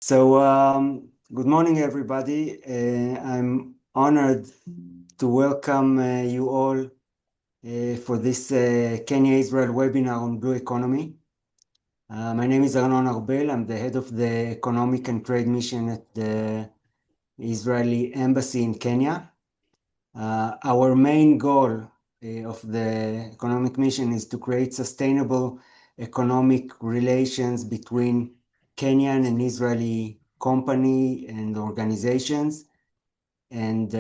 Good morning, everybody. I'm honored to welcome you all for this Kenya-Israel webinar on blue economy. My name is Arnon Arbel. I'm the head of the Economic and Trade Mission at the Israeli Embassy in Kenya. Our main goal of the economic mission is to create sustainable economic relations between Kenyan and Israeli company and organizations, and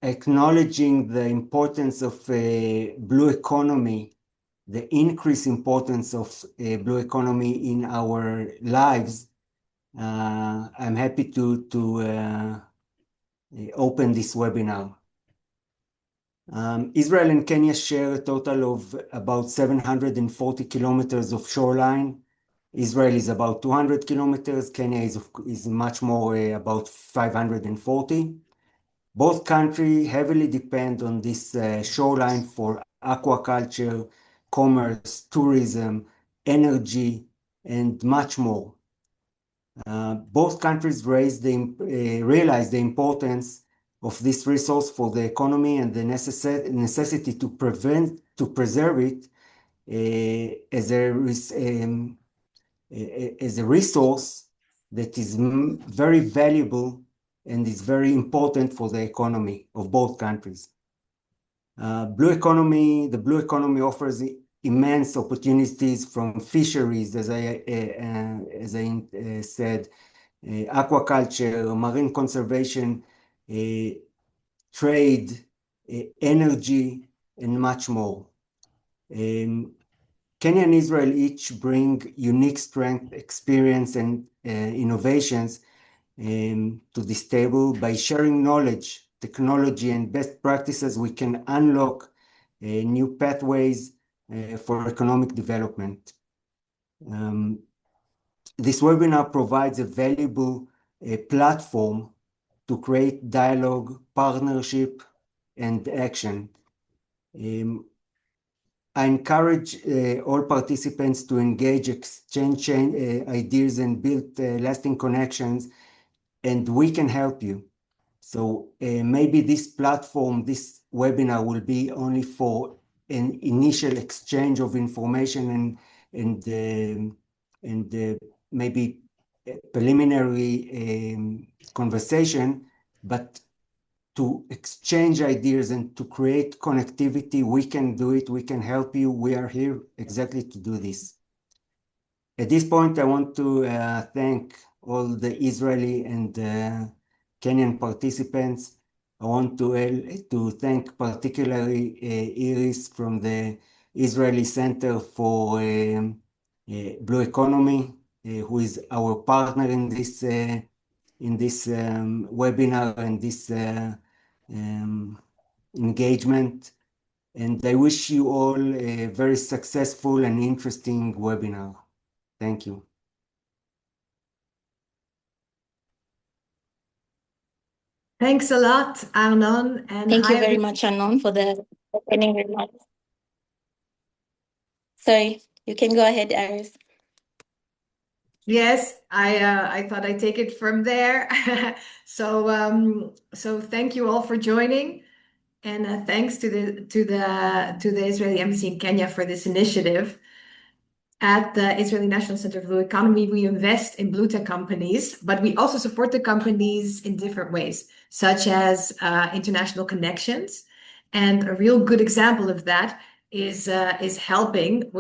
acknowledging the importance of blue economy, the increased importance of blue economy in our lives. I'm happy to open this webinar. Israel and Kenya share a total of about 740 kilometers of shoreline. Israel is about 200 kilometers. Kenya is much more, about 540. Both countries heavily depend on this shoreline for aquaculture, commerce, tourism, energy, and much more. Both countries realize the importance of this resource for the economy and the necessity to preserve it as a resource that is very valuable and is very important for the economy of both countries. The blue economy offers immense opportunities from fisheries, as I said, aquaculture, marine conservation, trade, energy, and much more. Kenya and Israel each bring unique strength, experience, and innovations to this table. By sharing knowledge, technology, and best practices, we can unlock new pathways for economic development. This webinar provides a valuable platform to create dialogue, partnership, and action. I encourage all participants to engage, exchange ideas, and build lasting connections, and we can help you. So maybe this platform, this webinar will be only for an initial exchange of information and maybe a preliminary conversation, but to exchange ideas and to create connectivity, we can do it, we can help you. We are here exactly to do this. At this point, I want to thank all the Israeli and Kenyan participants. I want to thank particularly Iris from the Israeli Center for Blue Economy, who is our partner in this webinar and this engagement. And I wish you all a very successful and interesting webinar. Thank you. Thanks a lot, Arnon. And thank you very much, Arnon, for the opening remarks. Sorry, you can go ahead, Iris. Yes, I thought I'd take it from there. So thank you all for joining, and thanks to the Israeli Embassy in Kenya for this initiative. At the Israeli National Center for Blue Economy, we invest in blue tech companies, but we also support the companies in different ways, such as international connections. And a real good example of that is helping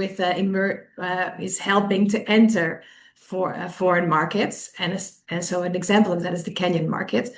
to enter for foreign markets, and so an example of that is the Kenyan market.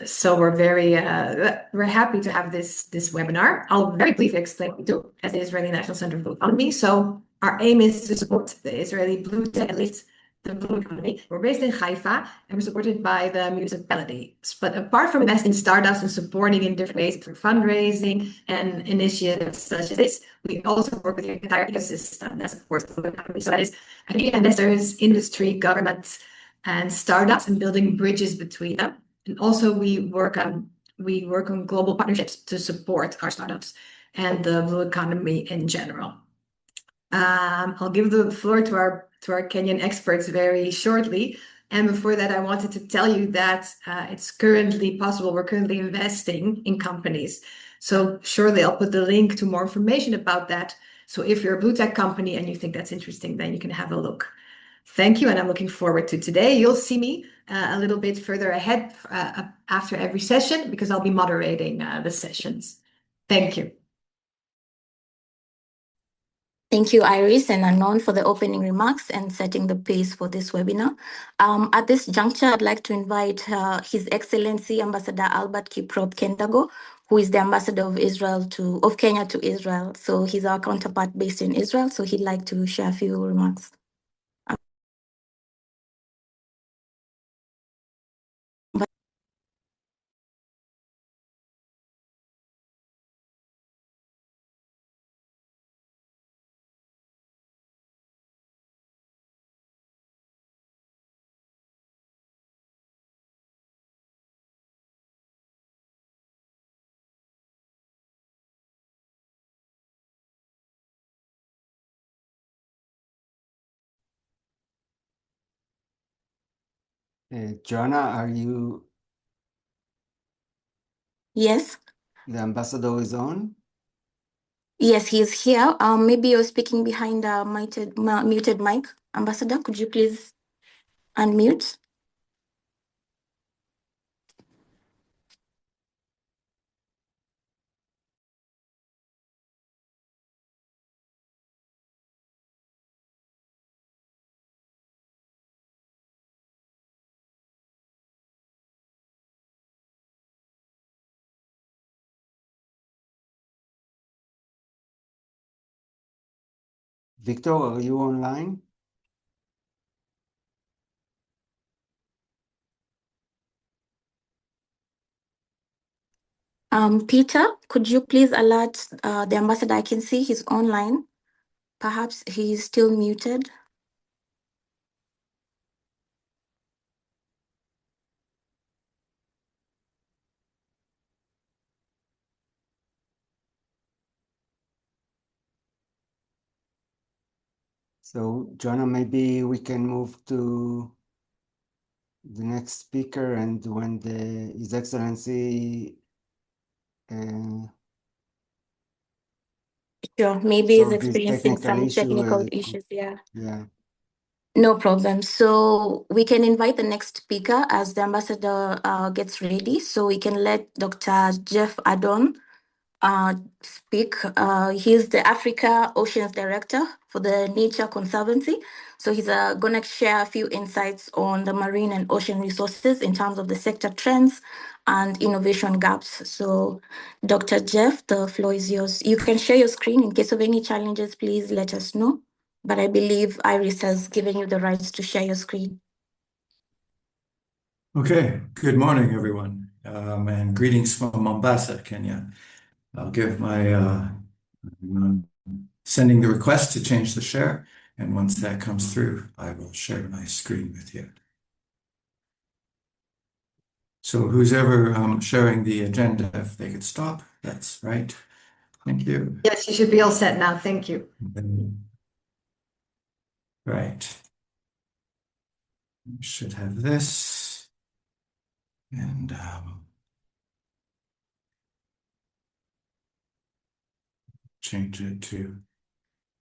So we're happy to have this webinar. I'll very briefly explain what we do at the Israeli National Center for Blue Economy. So our aim is to support the Israeli blue tech, at least the blue economy. We're based in Haifa, and we're supported by the municipality. But apart from investing in startups and supporting in different ways through fundraising and initiatives such as this, we also work with the entire ecosystem that supports the blue economy. So that is academia, investors, industry, governments, and startups, and building bridges between them. And also we work on global partnerships to support our startups and the blue economy in general. I'll give the floor to our Kenyan experts very shortly. And before that, I wanted to tell you that it's currently possible. We're currently investing in companies. So surely I'll put the link to more information about that. So if you're a blue tech company and you think that's interesting, then you can have a look. Thank you, and I'm looking forward to today. You'll see me a little bit further ahead after every session because I'll be moderating the sessions. Thank you. Thank you, Iris and Anon, for the opening remarks and setting the pace for this webinar. At this juncture, I'd like to invite His Excellency Ambassador Albert Kiprop Kendago, who is the ambassador of Kenya to Israel. So he's our counterpart based in Israel. So he'd like to share a few remarks. Joanna, are you? Yes. The ambassador is on? Yes, he's here. Maybe you're speaking behind a muted mic. Ambassador, could you please unmute? Victor, are you online? Peter, could you please alert the ambassador? I can see he's online. Perhaps he's still muted. So, Joanna, maybe we can move to the next speaker, and when His Excellency Sure, maybe he's solve this experiencing technical some issue. technical issues. Yeah. Yeah. No problem. So we can invite the next speaker as the ambassador gets ready. So we can let Dr. Jeff Adon speak. He's the Africa Oceans Director for the Nature Conservancy. So he's going to share a few insights on the marine and ocean resources in terms of the sector trends and innovation gaps. So Dr. Jeff, the floor is yours. You can share your screen. In case of any challenges, please let us know. But I believe Iris has given you the rights to share your screen. Okay, good morning, everyone, and greetings from Mombasa, Kenya. I'll give my sending the request to change the share, and once that comes through, I will share my screen with you. So who's ever sharing the agenda, if they could stop, that's right. Thank you. Yes, you should be all set now. Thank you. Right. We should have this, and change it to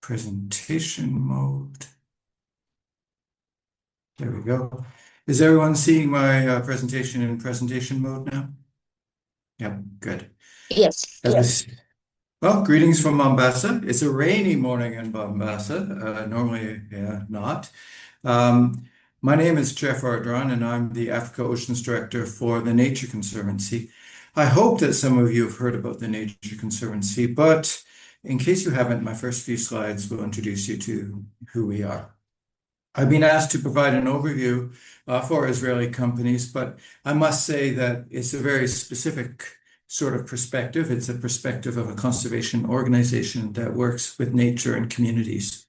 presentation mode. There we go. Is everyone seeing my presentation in presentation mode now? Yep, good. Yes. Yes. Well, greetings from Mombasa. It's a rainy morning in Mombasa, normally not. My name is Jeff Ardron, and I'm the Africa Oceans Director for the Nature Conservancy. I hope that some of you have heard about the Nature Conservancy, but in case you haven't, my first few slides will introduce you to who we are. I've been asked to provide an overview for Israeli companies, but I must say that it's a very specific sort of perspective. It's a perspective of a conservation organization that works with nature and communities.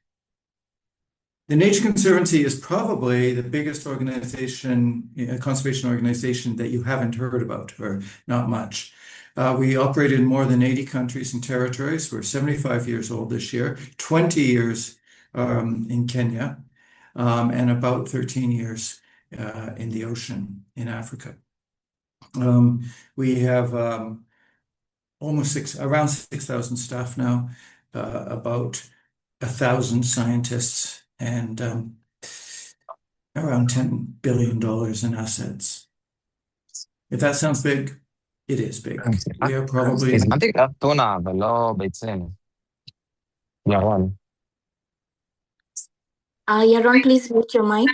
The Nature Conservancy is probably the biggest organization, conservation organization that you haven't heard about, or not much. We operate in more than 80 countries and territories. We're 75 years old this year, 20 years in Kenya, and about 13 years in the ocean in Africa. We have around 6,000 staff now, about 1,000 scientists, and around $10 billion in assets. If that sounds big, it is big. We are probably... הזמנתי קצת טונה ולא ביצים. ירון. Yaron, please mute your mic.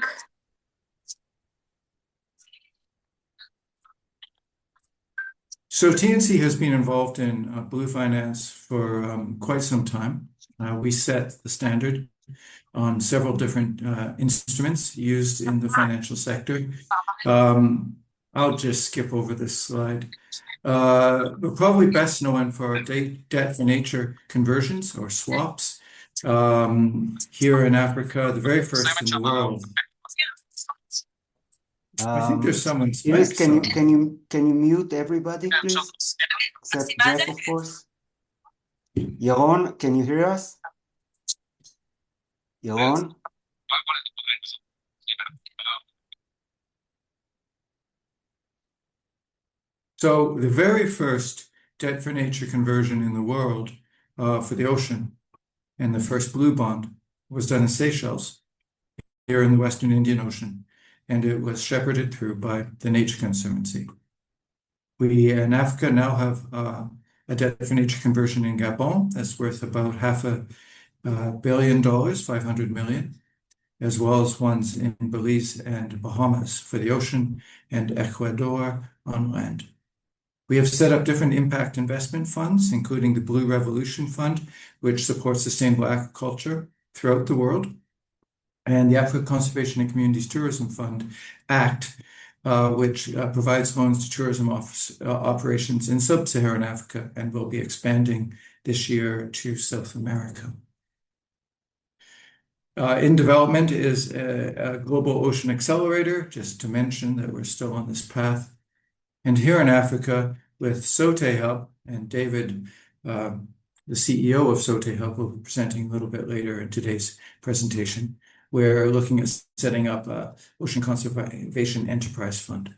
So TNC has been involved in blue finance for quite some time. We set the standard on several different instruments used in the financial sector. I'll just skip over this slide. We're probably best known for our debt for nature conversions or swaps. Here in Africa, the very first in the world. I think there's someone's Iris, mic can you mute everybody, please? Except Jeff, of course. Yaron, can you hear us? Yaron? So the very first debt for nature conversion in the world for the ocean, and the first blue bond, was done in Seychelles, here in the Western Indian Ocean, and it was shepherded through by the Nature Conservancy. We in Africa now have a debt for nature conversion in Gabon that's worth about $500 million, 500 million, as well as ones in Belize and Bahamas for the ocean, and Ecuador on land. We have set up different impact investment funds, including the Blue Revolution Fund, which supports sustainable aquaculture throughout the world, and the Africa Conservation and Communities Tourism Fund, ACT, which provides loans to tourism operations in sub-Saharan Africa and will be expanding this year to South America. In development is a global ocean accelerator, just to mention that we're still on this path. And here in Africa, with Sote Hub, and David, the CEO of Sote Hub, will be presenting a little bit later in today's presentation, we're looking at setting up an Ocean Conservation Enterprise Fund.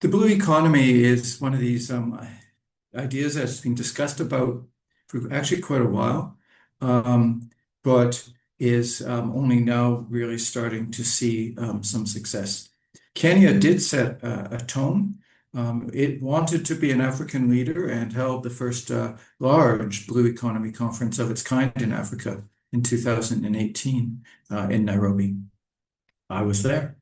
The blue economy is one of these ideas that's been discussed about for actually quite a while, but is only now really starting to see some success. Kenya did set a tone. It wanted to be an African leader and held the first large blue economy conference of its kind in Africa in 2018 in Nairobi. I was there.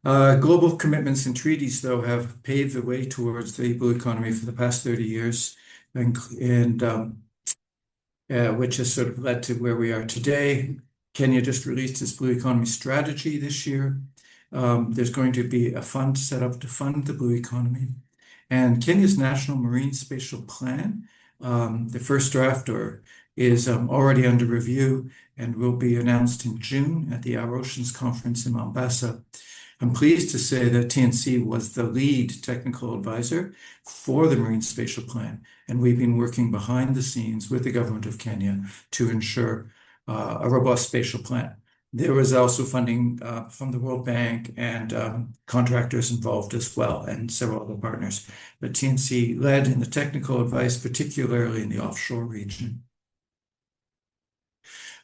Global commitments and treaties, though, have paved the way towards the blue economy for the past 30 years, and which has sort of led to where we are today. Kenya just released its blue economy strategy this year. There's going to be a fund set up to fund the blue economy. And Kenya's National Marine Spatial Plan, the first draft is already under review and will be announced in June at the Our Oceans Conference in Mombasa. I'm pleased to say that TNC was the lead technical advisor for the Marine Spatial Plan, and we've been working behind the scenes with the government of Kenya to ensure a robust spatial plan. There was also funding from the World Bank and contractors involved as well, and several other partners. But TNC led in the technical advice, particularly in the offshore region.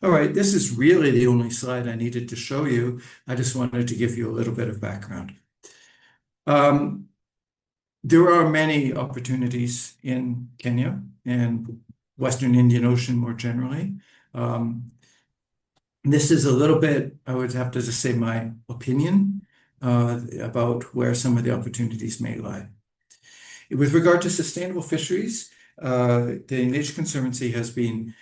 All right, this is really the only slide I needed to show you. I just wanted to give you a little bit of background. There are many opportunities in Kenya and Western Indian Ocean more generally. This is a little bit, I would have to just say, my opinion about where some of the opportunities may lie. With regard to sustainable fisheries, the Nature Conservancy has been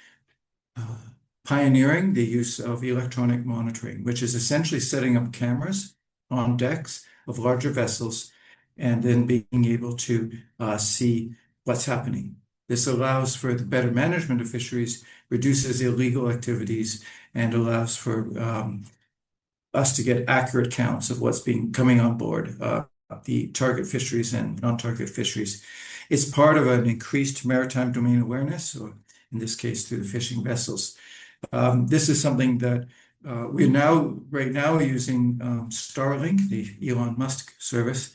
pioneering the use of electronic monitoring, which is essentially setting up cameras on decks of larger vessels and then being able to see what's happening. This allows for the better management of fisheries, reduces illegal activities, and allows for us to get accurate counts of what's coming on board the target fisheries and non-target fisheries. It's part of an increased maritime domain awareness, or in this case, through the fishing vessels. This is something that we're right now using Starlink, the Elon Musk service,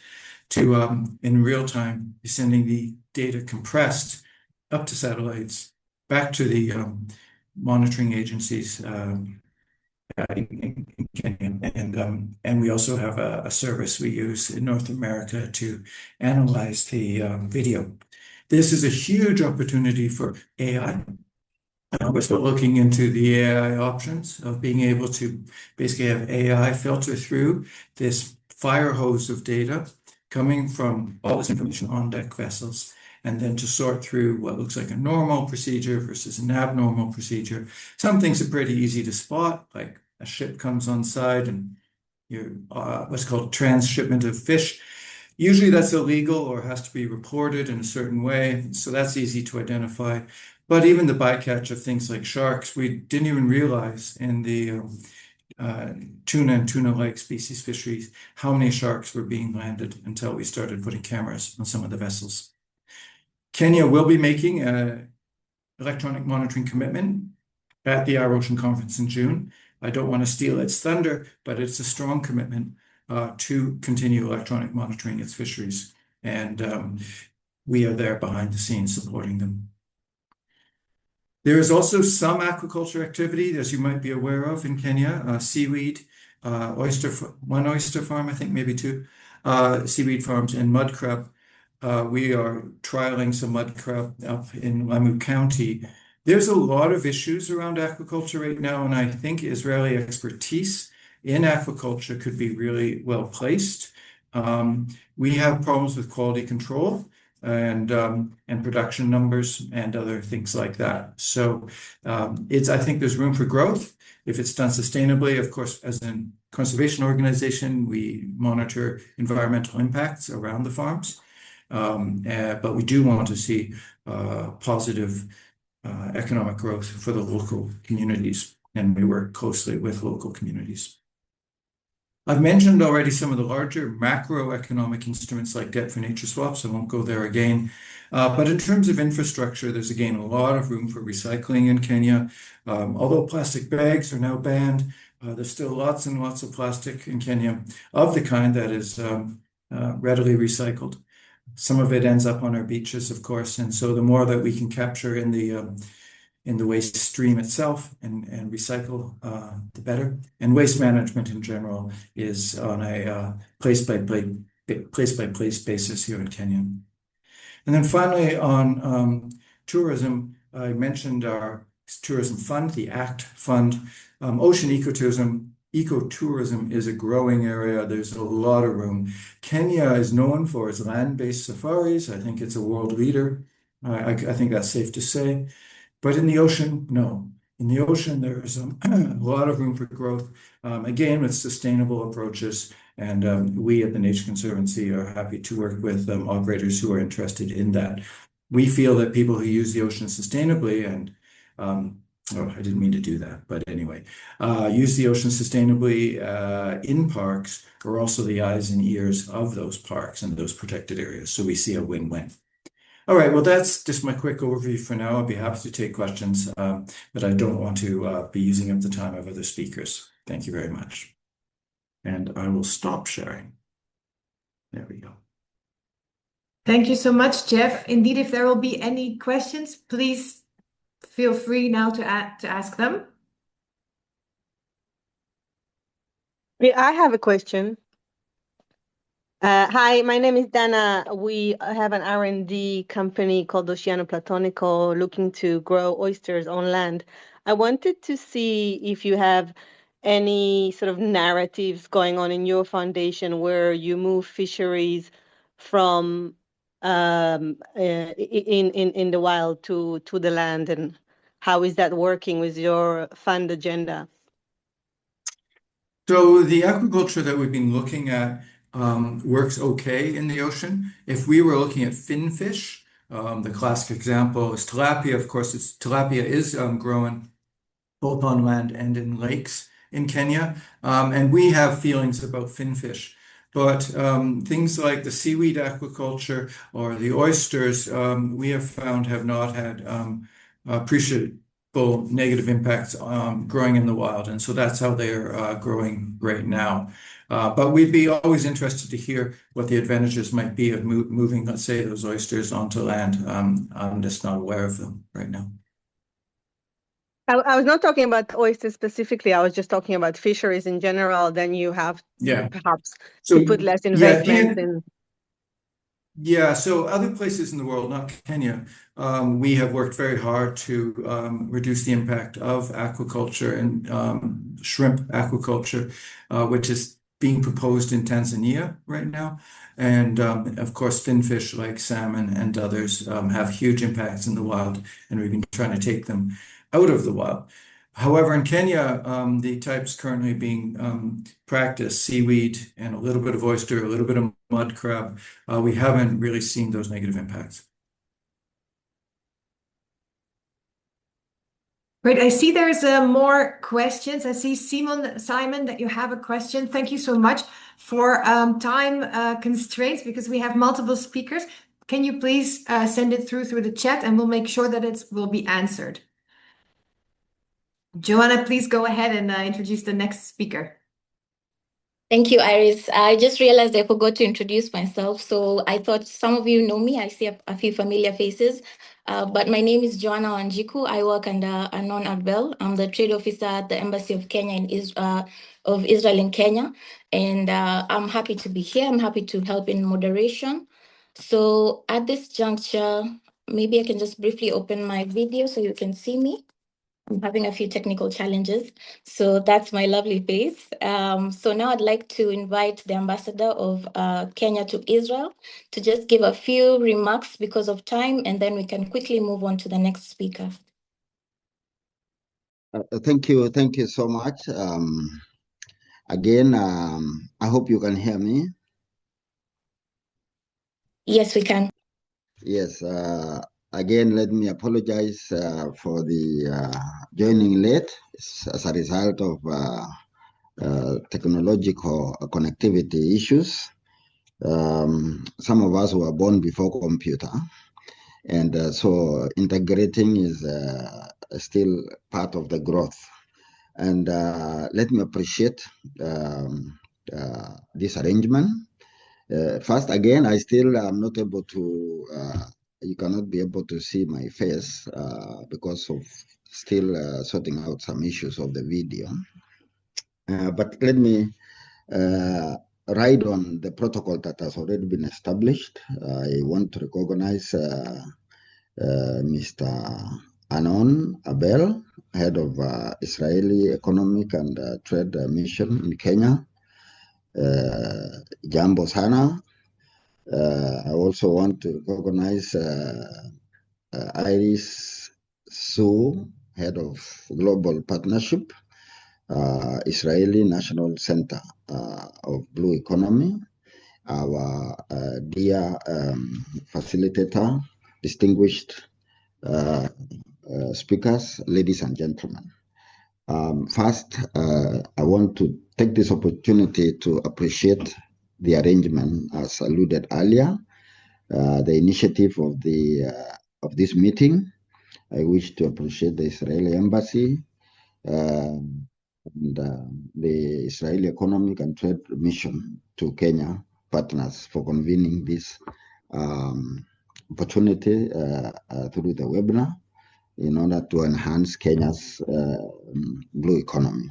to in real time be sending the data compressed up to satellites back to the monitoring agencies in Kenya. And we also have a service we use in North America to analyze the video. This is a huge opportunity for AI. We're still looking into the AI options of being able to basically have AI filter through this fire hose of data coming from all this information on deck vessels, and then to sort through what looks like a normal procedure versus an abnormal procedure. Some things are pretty easy to spot, like a ship comes on side and you're what's called transshipment of fish. Usually that's illegal or has to be reported in a certain way, so that's easy to identify. But even the bycatch of things like sharks, we didn't even realize in the tuna and tuna-like species fisheries how many sharks were being landed until we started putting cameras on some of the vessels. Kenya will be making an electronic monitoring commitment at the Our Ocean Conference in June. I don't want to steal its thunder, but it's a strong commitment to continue electronic monitoring its fisheries. And we are there behind the scenes supporting them. There is also some aquaculture activity, as you might be aware of in Kenya, seaweed, one oyster farm, I think maybe two, seaweed farms and mud crab. We are trialing some mud crab up in Lamu County. There's a lot of issues around aquaculture right now, and I think Israeli expertise in aquaculture could be really well placed. We have problems with quality control and production numbers and other things like that. So I think there's room for growth if it's done sustainably. Of course, as a conservation organization, we monitor environmental impacts around the farms. But we do want to see positive economic growth for the local communities, and we work closely with local communities. I've mentioned already some of the larger macroeconomic instruments like debt for nature swaps. I won't go there again. But in terms of infrastructure, there's again a lot of room for recycling in Kenya. Although plastic bags are now banned, there's still lots and lots of plastic in Kenya of the kind that is readily recycled. Some of it ends up on our beaches, of course, and so the more that we can capture in the waste stream itself and recycle, the better. And waste management in general is on a place-by-place basis here in Kenya. And then finally, on tourism, I mentioned our tourism fund, the ACT fund. Ocean ecotourism is a growing area. There's a lot of room. Kenya is known for its land-based safaris. I think it's a world leader. I think that's safe to say. But in the ocean, no. In the ocean, there's a lot of room for growth, again, with sustainable approaches. And we at the Nature Conservancy are happy to work with operators who are interested in that. We feel that people who use the ocean sustainably and oh, I didn't mean to do that, but anyway, use the ocean sustainably in parks are also the eyes and ears of those parks and those protected areas. So we see a win-win. All right, well, that's just my quick overview for now. I'll be happy to take questions, but I don't want to be using up the time of other speakers. Thank you very much. And I will stop sharing. There we go. Thank you so much, Jeff. Indeed, if there will be any questions, please feel free now to ask them. Yeah, I have a question. Hi, my name is Dana. We have an R&D company called Oceano Platonico looking to grow oysters on land. I wanted to see if you have any sort of narratives going on in your foundation where you move fisheries from in the wild to the land, and how is that working with your fund agenda? So the aquaculture that we've been looking at works okay in the ocean. If we were looking at finfish, the classic example is tilapia. Of course, tilapia is growing both on land and in lakes in Kenya. And we have feelings about finfish. But things like the seaweed aquaculture or the oysters, we have found have not had appreciable negative impacts growing in the wild. And so that's how they're growing right now. But we'd be always interested to hear what the advantages might be of moving, let's say, those oysters onto land. I'm just not aware of them right now. I was not talking about oysters specifically. I was just talking about fisheries in general. Then you have perhaps So, to put less investment in. Yeah, so other places in the world, not Kenya, we have worked very hard to reduce the impact of aquaculture and shrimp aquaculture, which is being proposed in Tanzania right now. And of course, finfish like salmon and others have huge impacts in the wild, and we've been trying to take them out of the wild. However, in Kenya, the types currently being practiced, seaweed and a little bit of oyster, a little bit of mud crab, we haven't really seen those negative impacts. Great. I see there's more questions. I see Simon, that you have a question. Thank you so much. For time constraints, because we have multiple speakers, can you please send it through the chat, and we'll make sure that it will be answered. Joanna, please go ahead and introduce the next speaker. Thank you, Iris. I just realized I forgot to introduce myself. So I thought some of you know me. I see a few familiar faces. But my name is Joanna Wanjiku. I work under Anon Arbel. I'm the trade officer at the Embassy of Israel in Kenya. And I'm happy to be here. I'm happy to help in moderation. So at this juncture, maybe I can just briefly open my video so you can see me. I'm having a few technical challenges. So that's my lovely face. So now I'd like to invite the ambassador of Kenya to Israel to just give a few remarks because of time, and then we can quickly move on to the next speaker. Thank you so much. Again, I hope you can hear me. Yes, we can. Yes. Again, let me apologize for the joining late as a result of technological connectivity issues. Some of us were born before computer, and so integrating is still part of the growth. And let me appreciate this arrangement. First, again, I still am not able to, you cannot be able to see my face because of still sorting out some issues of the video. But let me ride on the protocol that has already been established. I want to recognize Mr. Anon Abel, head of Israeli Economic and Trade Mission in Kenya. Jambo Sana. I also want to recognize Iris Su, head of Global Partnership, Israeli National Center of Blue Economy, our dear facilitator, distinguished speakers, ladies and gentlemen. First, I want to take this opportunity to appreciate the arrangement, as alluded earlier, the initiative of this meeting. I wish to appreciate the Israeli Embassy and the Israeli Economic and Trade Mission to Kenya partners for convening this opportunity through the webinar in order to enhance Kenya's blue economy.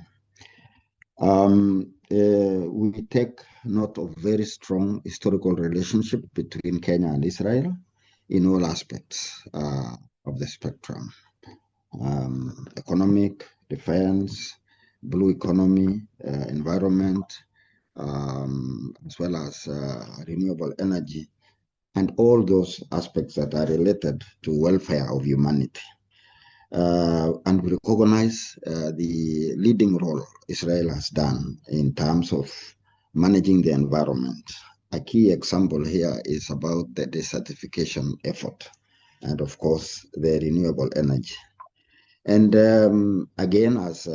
We take note of very strong historical relationship between Kenya and Israel in all aspects of the spectrum. Economic, defense, blue economy, environment, as well as renewable energy, and all those aspects that are related to welfare of humanity. And we recognize the leading role Israel has done in terms of managing the environment. A key example here is about the desertification effort, and of course, the renewable energy. And again, as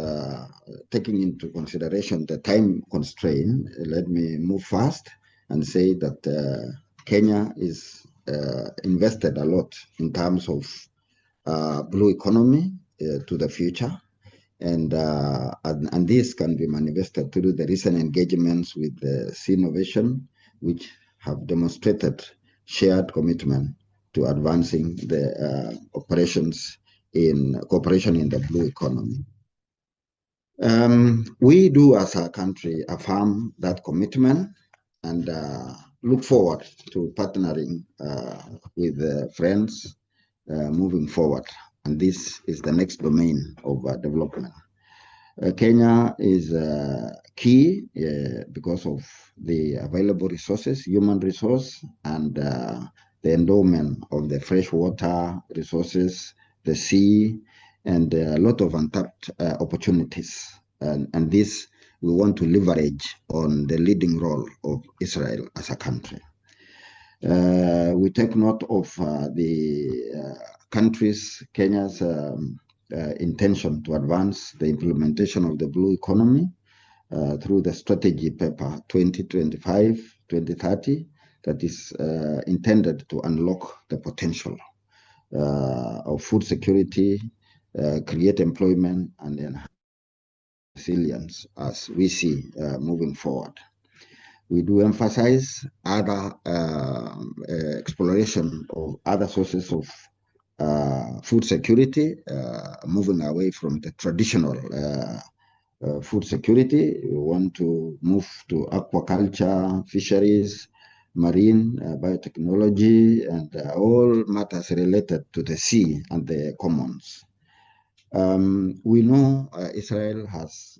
taking into consideration the time constraint, let me move fast. and say that Kenya is invested a lot in terms of blue economy to the future. And this can be manifested through the recent engagements with the Sea Innovation, which have demonstrated shared commitment to advancing the cooperation in the blue economy. We do, as a country, affirm that commitment and look forward to partnering with friends moving forward. And this is the next domain of development. Kenya is key because of the available resources, human resource, and the endowment of the freshwater resources, the sea, and a lot of untapped opportunities. And this we want to leverage on the leading role of Israel as a country. We take note of the country's, Kenya's intention to advance the implementation of the blue economy through the strategy paper 2025-2030 that is intended to unlock the potential of food security, create employment, and enhance resilience as we see moving forward. We do emphasize other exploration of other sources of food security, moving away from the traditional food security. We want to move to aquaculture, fisheries, marine, biotechnology, and all matters related to the sea and the commons. We know Israel has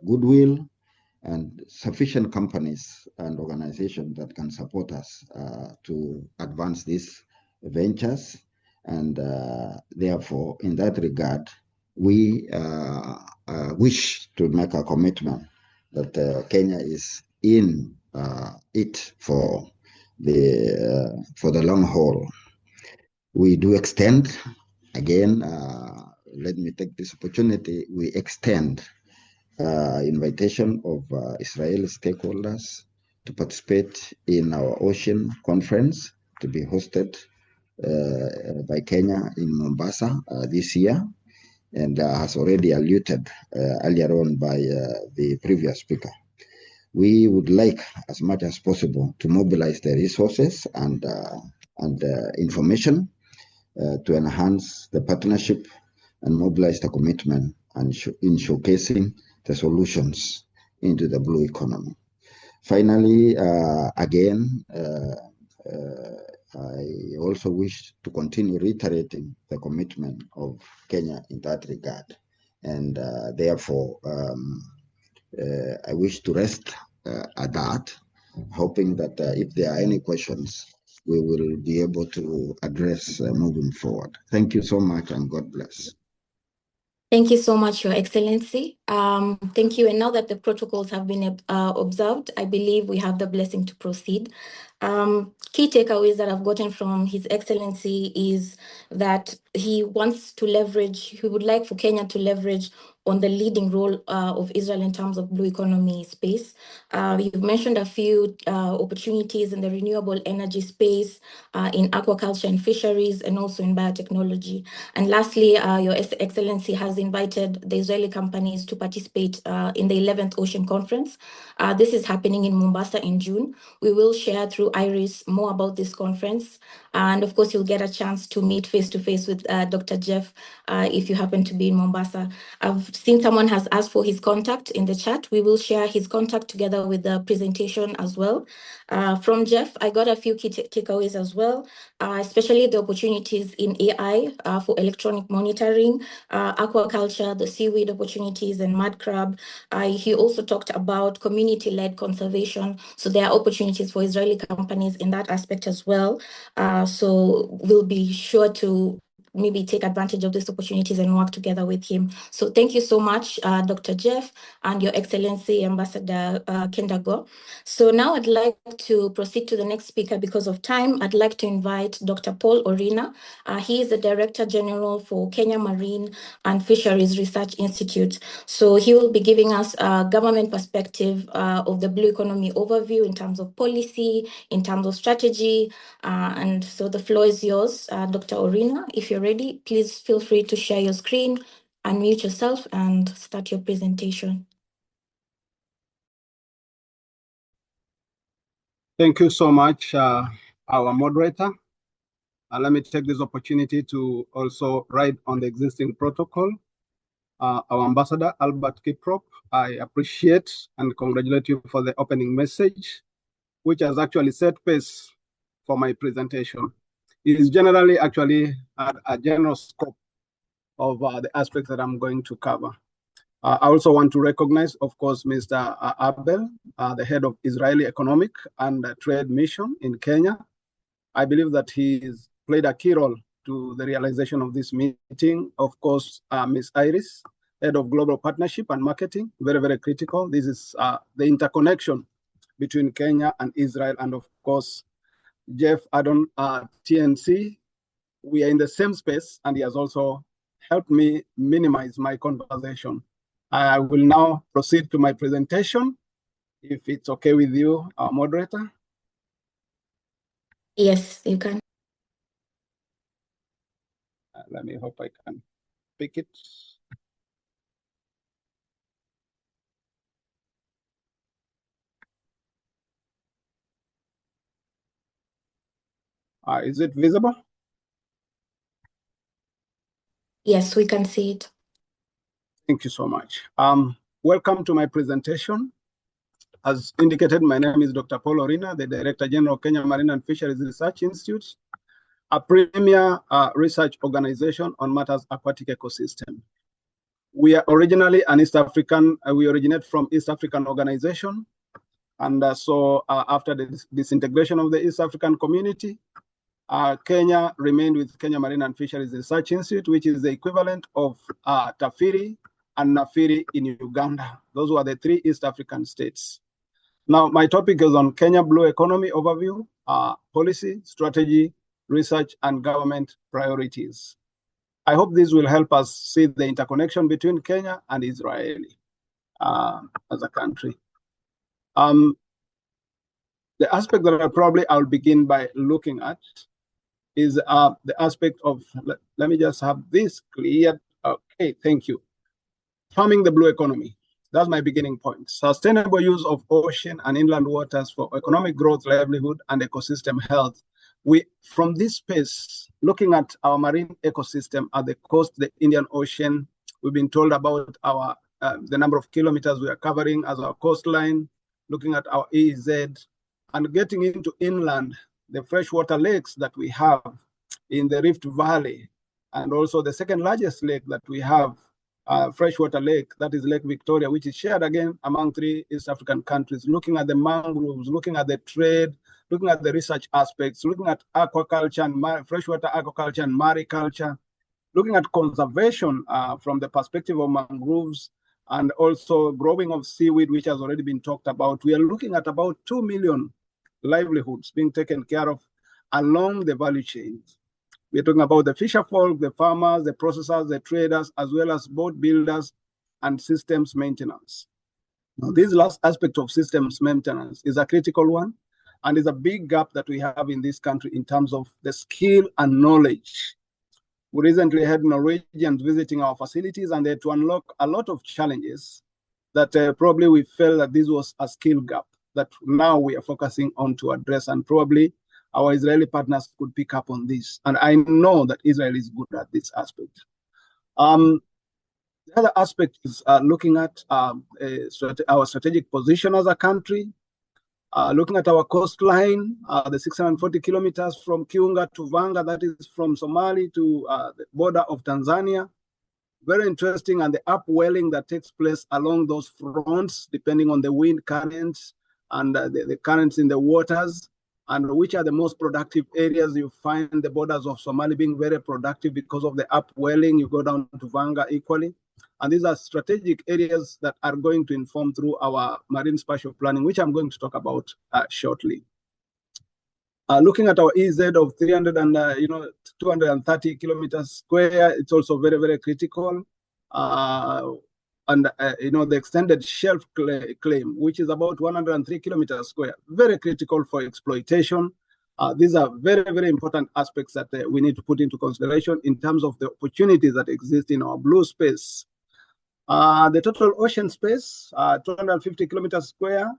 goodwill and sufficient companies and organizations that can support us to advance these ventures. And therefore, in that regard, we wish to make a commitment that Kenya is in it for the long haul. We do extend, again, let me take this opportunity, we extend invitation of Israeli stakeholders to participate in our ocean conference to be hosted by Kenya in Mombasa this year, and has already alluded earlier on by the previous speaker. We would like, as much as possible, to mobilize the resources and information to enhance the partnership and mobilize the commitment and in showcasing the solutions into the blue economy. Finally, again, I also wish to continue reiterating the commitment of Kenya in that regard. And therefore, I wish to rest at that, hoping that if there are any questions, we will be able to address moving forward. Thank you so much, and God bless. Thank you so much, Your Excellency. Thank you. And now that the protocols have been observed, I believe we have the blessing to proceed. Key takeaways that I've gotten from His Excellency is that he wants to leverage, he would like for Kenya to leverage on the leading role of Israel in terms of blue economy space. You've mentioned a few opportunities in the renewable energy space, in aquaculture and fisheries, and also in biotechnology. And lastly, Your Excellency has invited the Israeli companies to participate in the 11th Ocean Conference. This is happening in Mombasa in June. We will share through Iris more about this conference. And of course, you'll get a chance to meet face-to-face with Dr. Jeff if you happen to be in Mombasa. I've seen someone has asked for his contact in the chat. We will share his contact together with the presentation as well. From Jeff, I got a few key takeaways as well, especially the opportunities in AI for electronic monitoring, aquaculture, the seaweed opportunities, and mud crab. He also talked about community-led conservation. So there are opportunities for Israeli companies in that aspect as well. So we'll be sure to maybe take advantage of these opportunities and work together with him. So thank you so much, Dr. Jeff and Your Excellency Ambassador Kendago. So now I'd like to proceed to the next speaker. Because of time, I'd like to invite Dr. Paul Orina. He is the Director General for Kenya Marine and Fisheries Research Institute. So he will be giving us a government perspective of the blue economy overview in terms of policy, in terms of strategy. And so the floor is yours, Dr. Orina. If you're ready, please feel free to share your screen, unmute yourself, and start your presentation. Thank you so much, our moderator. Let me take this opportunity to also write on the existing protocol. Our Ambassador, Albert Kiprop, I appreciate and congratulate you for the opening message, which has actually set pace for my presentation. It is generally actually a general scope of the aspects that I'm going to cover. I also want to recognize, of course, Mr. Abel, the head of Israeli Economic and Trade Mission in Kenya. I believe that he has played a key role to the realization of this meeting. Of course, Ms. Iris, head of Global Partnership and Marketing, very, very critical. This is the interconnection between Kenya and Israel. And of course, Jeff Adon, TNC, we are in the same space, and he has also helped me minimize my conversation. I will now proceed to my presentation, if it's okay with you, our moderator. Yes, you can. Let me hope I can pick it. Is it visible? Yes, we can see it. Thank you so much. Welcome to my presentation. As indicated, my name is Dr. Paul Orina, the Director General of Kenya Marine and Fisheries Research Institute, a premier research organization on matters aquatic ecosystem. We are originally an East African, we originate from East African organization. And so after the disintegration of the East African community, Kenya remained with Kenya Marine and Fisheries Research Institute, which is the equivalent of TAFIRI and NAFIRI in Uganda. Those were the three East African states. Now, my topic is on Kenya Blue Economy Overview, policy, strategy, research, and government priorities. I hope this will help us see the interconnection between Kenya and Israel as a country. The aspect that I'll begin by looking at is the aspect of, let me just have this clear. Okay, thank you. Farming the blue economy. That's my beginning point. Sustainable use of ocean and inland waters for economic growth, livelihood, and ecosystem health. From this space, looking at our marine ecosystem at the coast, the Indian Ocean, we've been told about our the number of kilometers we are covering as our coastline, looking at our EEZ, and getting into inland, the freshwater lakes that we have in the Rift Valley, and also the second largest lake that we have, freshwater lake, that is Lake Victoria, which is shared again among three East African countries, looking at the mangroves, looking at the trade, looking at the research aspects, looking at aquaculture and freshwater aquaculture and mariculture, looking at conservation from the perspective of mangroves, and also growing of seaweed, which has already been talked about. We are looking at about 2 million livelihoods being taken care of along the value chains. We're talking about the fisher folk, the farmers, the processors, the traders, as well as boat builders and systems maintenance. Now, this last aspect of systems maintenance is a critical one, and is a big gap that we have in this country in terms of the skill and knowledge. We recently had Norwegians visiting our facilities, and they had to unlock a lot of challenges that probably we felt that this was a skill gap that now we are focusing on to address, and probably our Israeli partners could pick up on this. And I know that Israel is good at this aspect. The other aspect is looking at our strategic position as a country, looking at our coastline, the 640 kilometers from Kiunga to Vanga, that is from Somali to the border of Tanzania. Very interesting, and the upwelling that takes place along those fronts, depending on the wind currents and the currents in the waters. and which are the most productive areas. You find the borders of Somalia being very productive because of the upwelling. You go down to Vanga equally. And these are strategic areas that are going to inform through our marine spatial planning, which I'm going to talk about shortly. Looking at our EZ of 230 kilometers square, it's also very, very critical. The extended shelf claim, which is about 103 kilometers square, very critical for exploitation. These are very, very important aspects that we need to put into consideration in terms of the opportunities that exist in our blue space. The total ocean space, 250 kilometers square,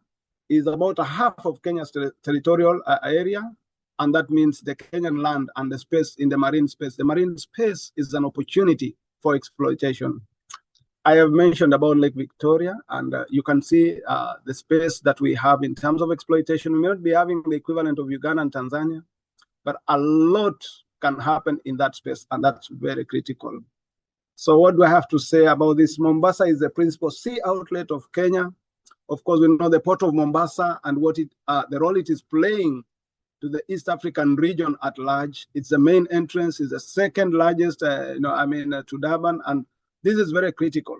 is about a half of Kenya's territorial area. And that means the Kenyan land and the space in the marine space. The marine space is an opportunity for exploitation. I have mentioned about Lake Victoria, and you can see the space that we have in terms of exploitation. We may not be having the equivalent of Uganda and Tanzania, but a lot can happen in that space, and that's very critical. So what do I have to say about this? Mombasa is the principal sea outlet of Kenya. Of course, we know the port of Mombasa and what the role it is playing to the East African region at large. It's the main entrance, it's the second largest, to Durban, and this is very critical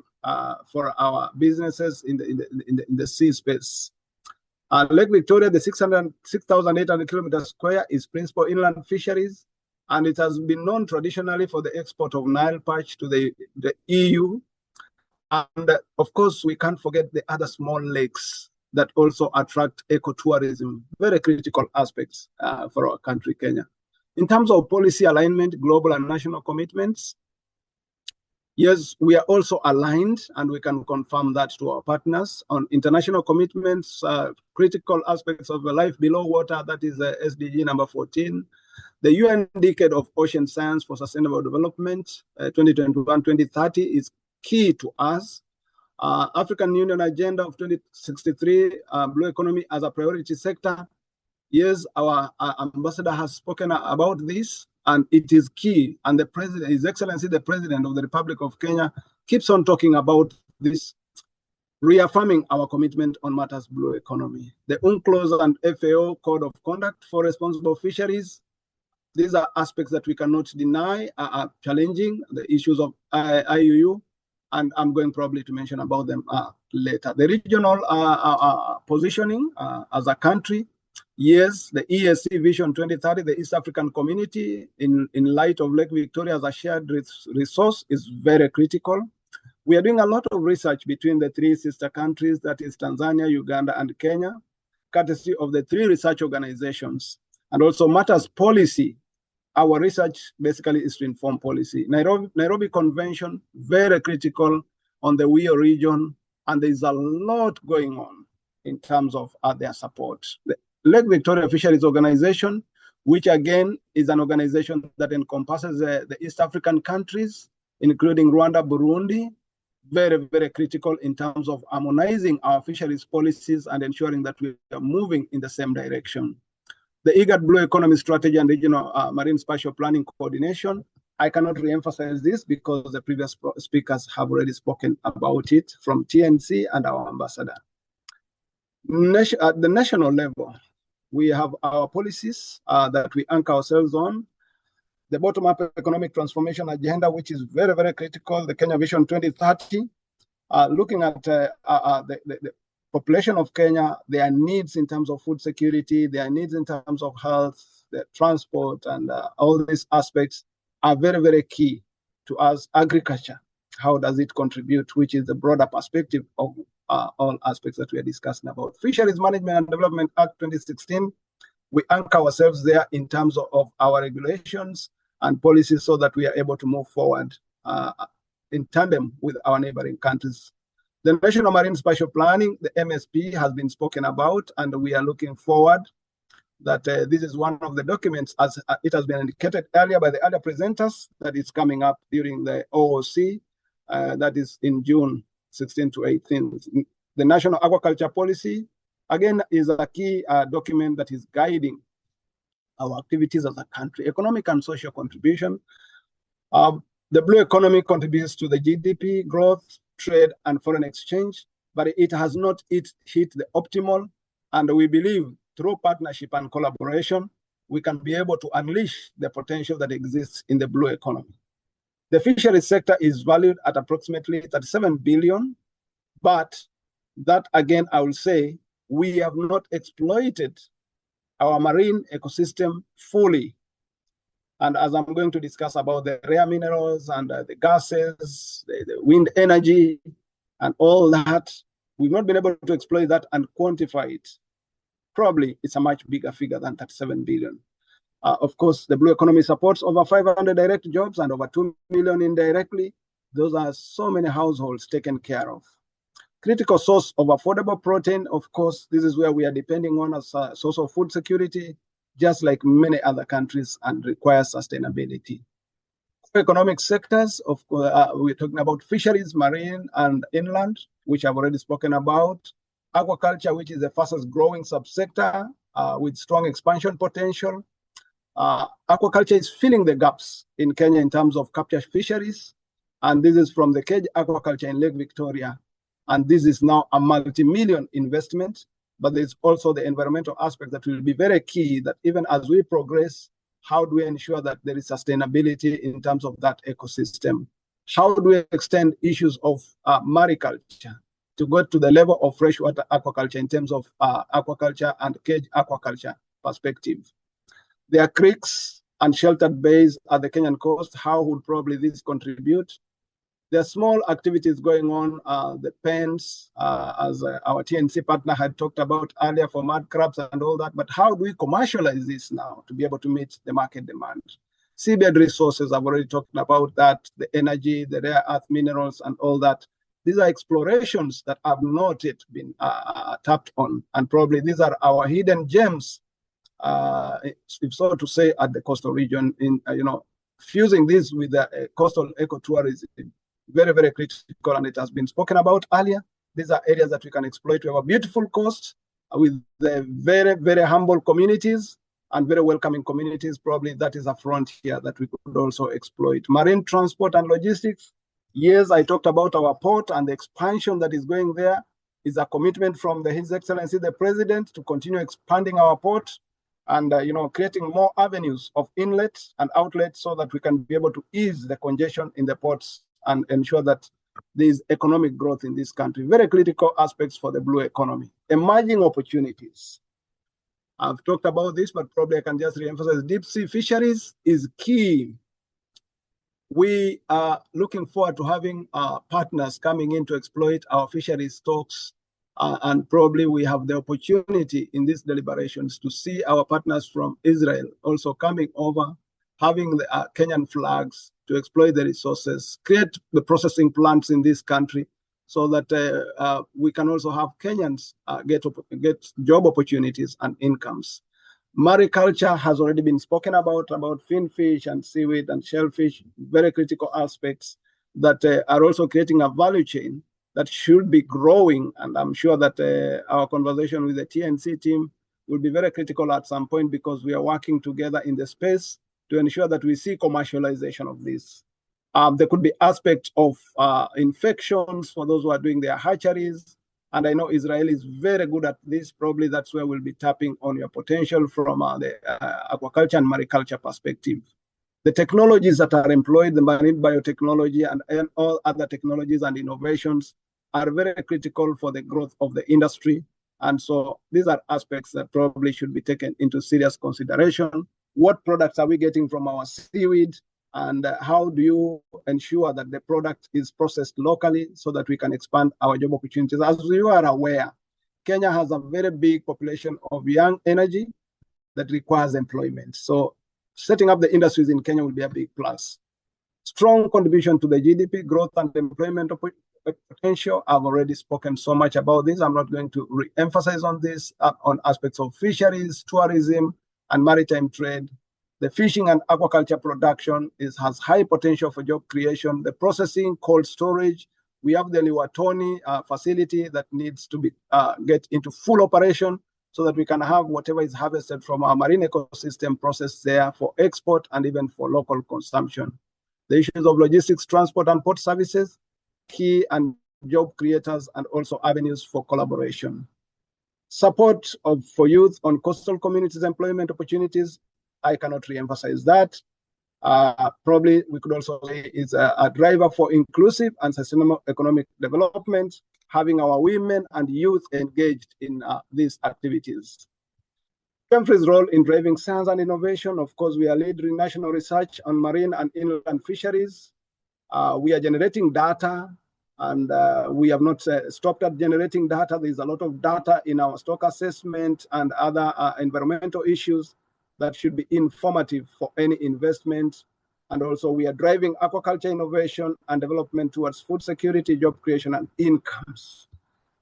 for our businesses in the sea space. Lake Victoria, the 6,800 kilometers square, is principal inland fisheries, and it has been known traditionally for the export of Nile perch to the EU. And of course, we can't forget the other small lakes that also attract ecotourism, very critical aspects for our country, Kenya. In terms of policy alignment, global and national commitments, yes, we are also aligned, and we can confirm that to our partners on international commitments, critical aspects of the life below water, that is SDG number 14. The UN Decade of Ocean Science for Sustainable Development, 2021-2030, is key to us. African Union Agenda of 2063, blue economy as a priority sector. Yes, our ambassador has spoken about this, and it is key. And the president, His Excellency, the President of the Republic of Kenya, keeps on talking about this, reaffirming our commitment on matters blue economy. The UNCLOS and FAO Code of Conduct for Responsible Fisheries. These are aspects that we cannot deny are challenging, the issues of IUU, and I'm going probably to mention about them later. The regional positioning as a country, yes, the ESC Vision 2030, the East African Community, in light of Lake Victoria as a shared resource, is very critical. We are doing a lot of research between the three sister countries, that is Tanzania, Uganda, and Kenya, courtesy of the three research organizations. And also matters policy. Our research basically is to inform policy. Nairobi Convention, very critical on the WEO region, and there's a lot going on in terms of their support. The Lake Victoria Fisheries Organization, which again is an organization that encompasses the East African countries, including Rwanda, Burundi, very, very critical in terms of harmonizing our fisheries policies and ensuring that we are moving in the same direction. The IGAD Blue Economy Strategy and Regional Marine Spatial Planning Coordination. I cannot re-emphasize this because the previous speakers have already spoken about it from TNC and our ambassador. At the national level, we have our policies that we anchor ourselves on. The bottom-up economic transformation agenda, which is very, very critical, the Kenya Vision 2030, looking at the population of Kenya, their needs in terms of food security, their needs in terms of health, their transport, and all these aspects are very, very key to us. Agriculture, how does it contribute, which is the broader perspective of all aspects that we are discussing about. Fisheries Management and Development Act 2016, we anchor ourselves there in terms of our regulations and policies so that we are able to move forward in tandem with our neighboring countries. The National Marine Spatial Planning, the MSP, has been spoken about, and we are looking forward that this is one of the documents, as it has been indicated earlier by the other presenters, that is coming up during the OOC, that is in June 16 to 18. The National Aquaculture Policy, again, is a key document that is guiding our activities as a country. Economic and social contribution. The blue economy contributes to the GDP growth, trade, and foreign exchange, but it has not hit the optimal, and we believe through partnership and collaboration, we can be able to unleash the potential that exists in the blue economy. The fisheries sector is valued at approximately 37 billion, but that again, I will say, we have not exploited our marine ecosystem fully. And as I'm going to discuss about the rare minerals and the gases, the wind energy, and all that, we've not been able to exploit that and quantify it. Probably it's a much bigger figure than 37 billion. Of course, the blue economy supports over 500 direct jobs and over 2 million indirectly. Those are so many households taken care of. Critical source of affordable protein, of course, this is where we are depending on as a source of food security, just like many other countries, and requires sustainability. Economic sectors, of course, we're talking about fisheries, marine and inland, which I've already spoken about. Aquaculture, which is the fastest growing subsector with strong expansion potential. Aquaculture is filling the gaps in Kenya in terms of capture fisheries. And this is from the cage aquaculture in Lake Victoria. And this is now a multi-million investment, but there's also the environmental aspect that will be very key, that even as we progress, how do we ensure that there is sustainability in terms of that ecosystem? How do we extend issues of mariculture to go to the level of freshwater aquaculture in terms of aquaculture and cage aquaculture perspective? There are creeks and sheltered bays at the Kenyan coast. How would probably this contribute? There are small activities going on, the pens, as our TNC partner had talked about earlier for mud crabs and all that, but how do we commercialize this now to be able to meet the market demand? Seabed resources, I've already talked about that, the energy, the rare earth minerals and all that. These are explorations that have not yet been tapped on, and probably these are our hidden gems, if so to say, at the coastal region, in fusing this with the coastal ecotourism. Very, very critical, and it has been spoken about earlier. These are areas that we can exploit. We have a beautiful coast with very, very humble communities and very welcoming communities. Probably that is a frontier that we could also exploit. Marine transport and logistics. Yes, I talked about our port, and the expansion that is going there is a commitment from His Excellency the President to continue expanding our port and creating more avenues of inlets and outlets so that we can be able to ease the congestion in the ports and ensure that there is economic growth in this country. Very critical aspects for the blue economy. Emerging opportunities. I've talked about this, but probably I can just reemphasize deep sea fisheries is key. We are looking forward to having partners coming in to exploit our fisheries stocks, and probably we have the opportunity in these deliberations to see our partners from Israel also coming over, having the Kenyan flags to exploit the resources, create the processing plants in this country so that we can also have Kenyans get job opportunities and incomes. Mariculture has already been spoken about finfish and seaweed and shellfish, very critical aspects that are also creating a value chain that should be growing. And I'm sure that our conversation with the TNC team will be very critical at some point, because we are working together in the space to ensure that we see commercialization of this. There could be aspects of infections for those who are doing their hatcheries. And I know Israel is very good at this. Probably that's where we'll be tapping on your potential from the aquaculture and mariculture perspective. The technologies that are employed, the marine biotechnology and all other technologies and innovations, are very critical for the growth of the industry. And so these are aspects that probably should be taken into serious consideration. What products are we getting from our seaweed? And how do you ensure that the product is processed locally so that we can expand our job opportunities? As you are aware, Kenya has a very big population of young energy that requires employment. So setting up the industries in Kenya will be a big plus. Strong contribution to the GDP growth and employment potential. I've already spoken so much about this. I'm not going to re-emphasize on this, on aspects of fisheries, tourism, and maritime trade. The fishing and aquaculture production has high potential for job creation. The processing, cold storage. We have the Liwatoni facility that needs to be get into full operation so that we can have whatever is harvested from our marine ecosystem processed there for export and even for local consumption. The issues of logistics, transport, and port services, key and job creators, and also avenues for collaboration. Support for youth on coastal communities' employment opportunities, I cannot re-emphasize that. Probably we could also say is a driver for inclusive and sustainable economic development, having our women and youth engaged in these activities. Country's role in driving science and innovation, of course, we are leading national research on marine and inland fisheries. We are generating data, and we have not stopped at generating data. There's a lot of data in our stock assessment and other environmental issues that should be informative for any investment. And also we are driving aquaculture innovation and development towards food security, job creation, and incomes.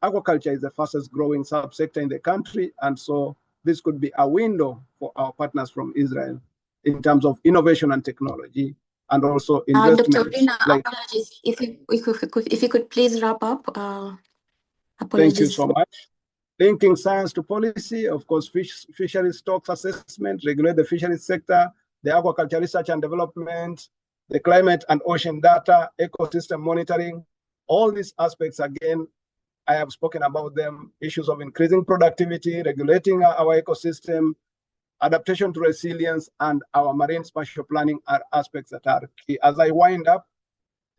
Aquaculture is the fastest growing subsector in the country, and so this could be a window for our partners from Israel in terms of innovation and technology, and also investments. Dr. Rina, apologies. If you could please wrap up. Thank you so much. Linking science to policy, of course, fisheries stocks assessment, regulate the fisheries sector, the aquaculture research and development, the climate and ocean data, ecosystem monitoring. All these aspects, again, I have spoken about them, issues of increasing productivity, regulating our ecosystem, adaptation to resilience, and our marine spatial planning are aspects that are key. As I wind up,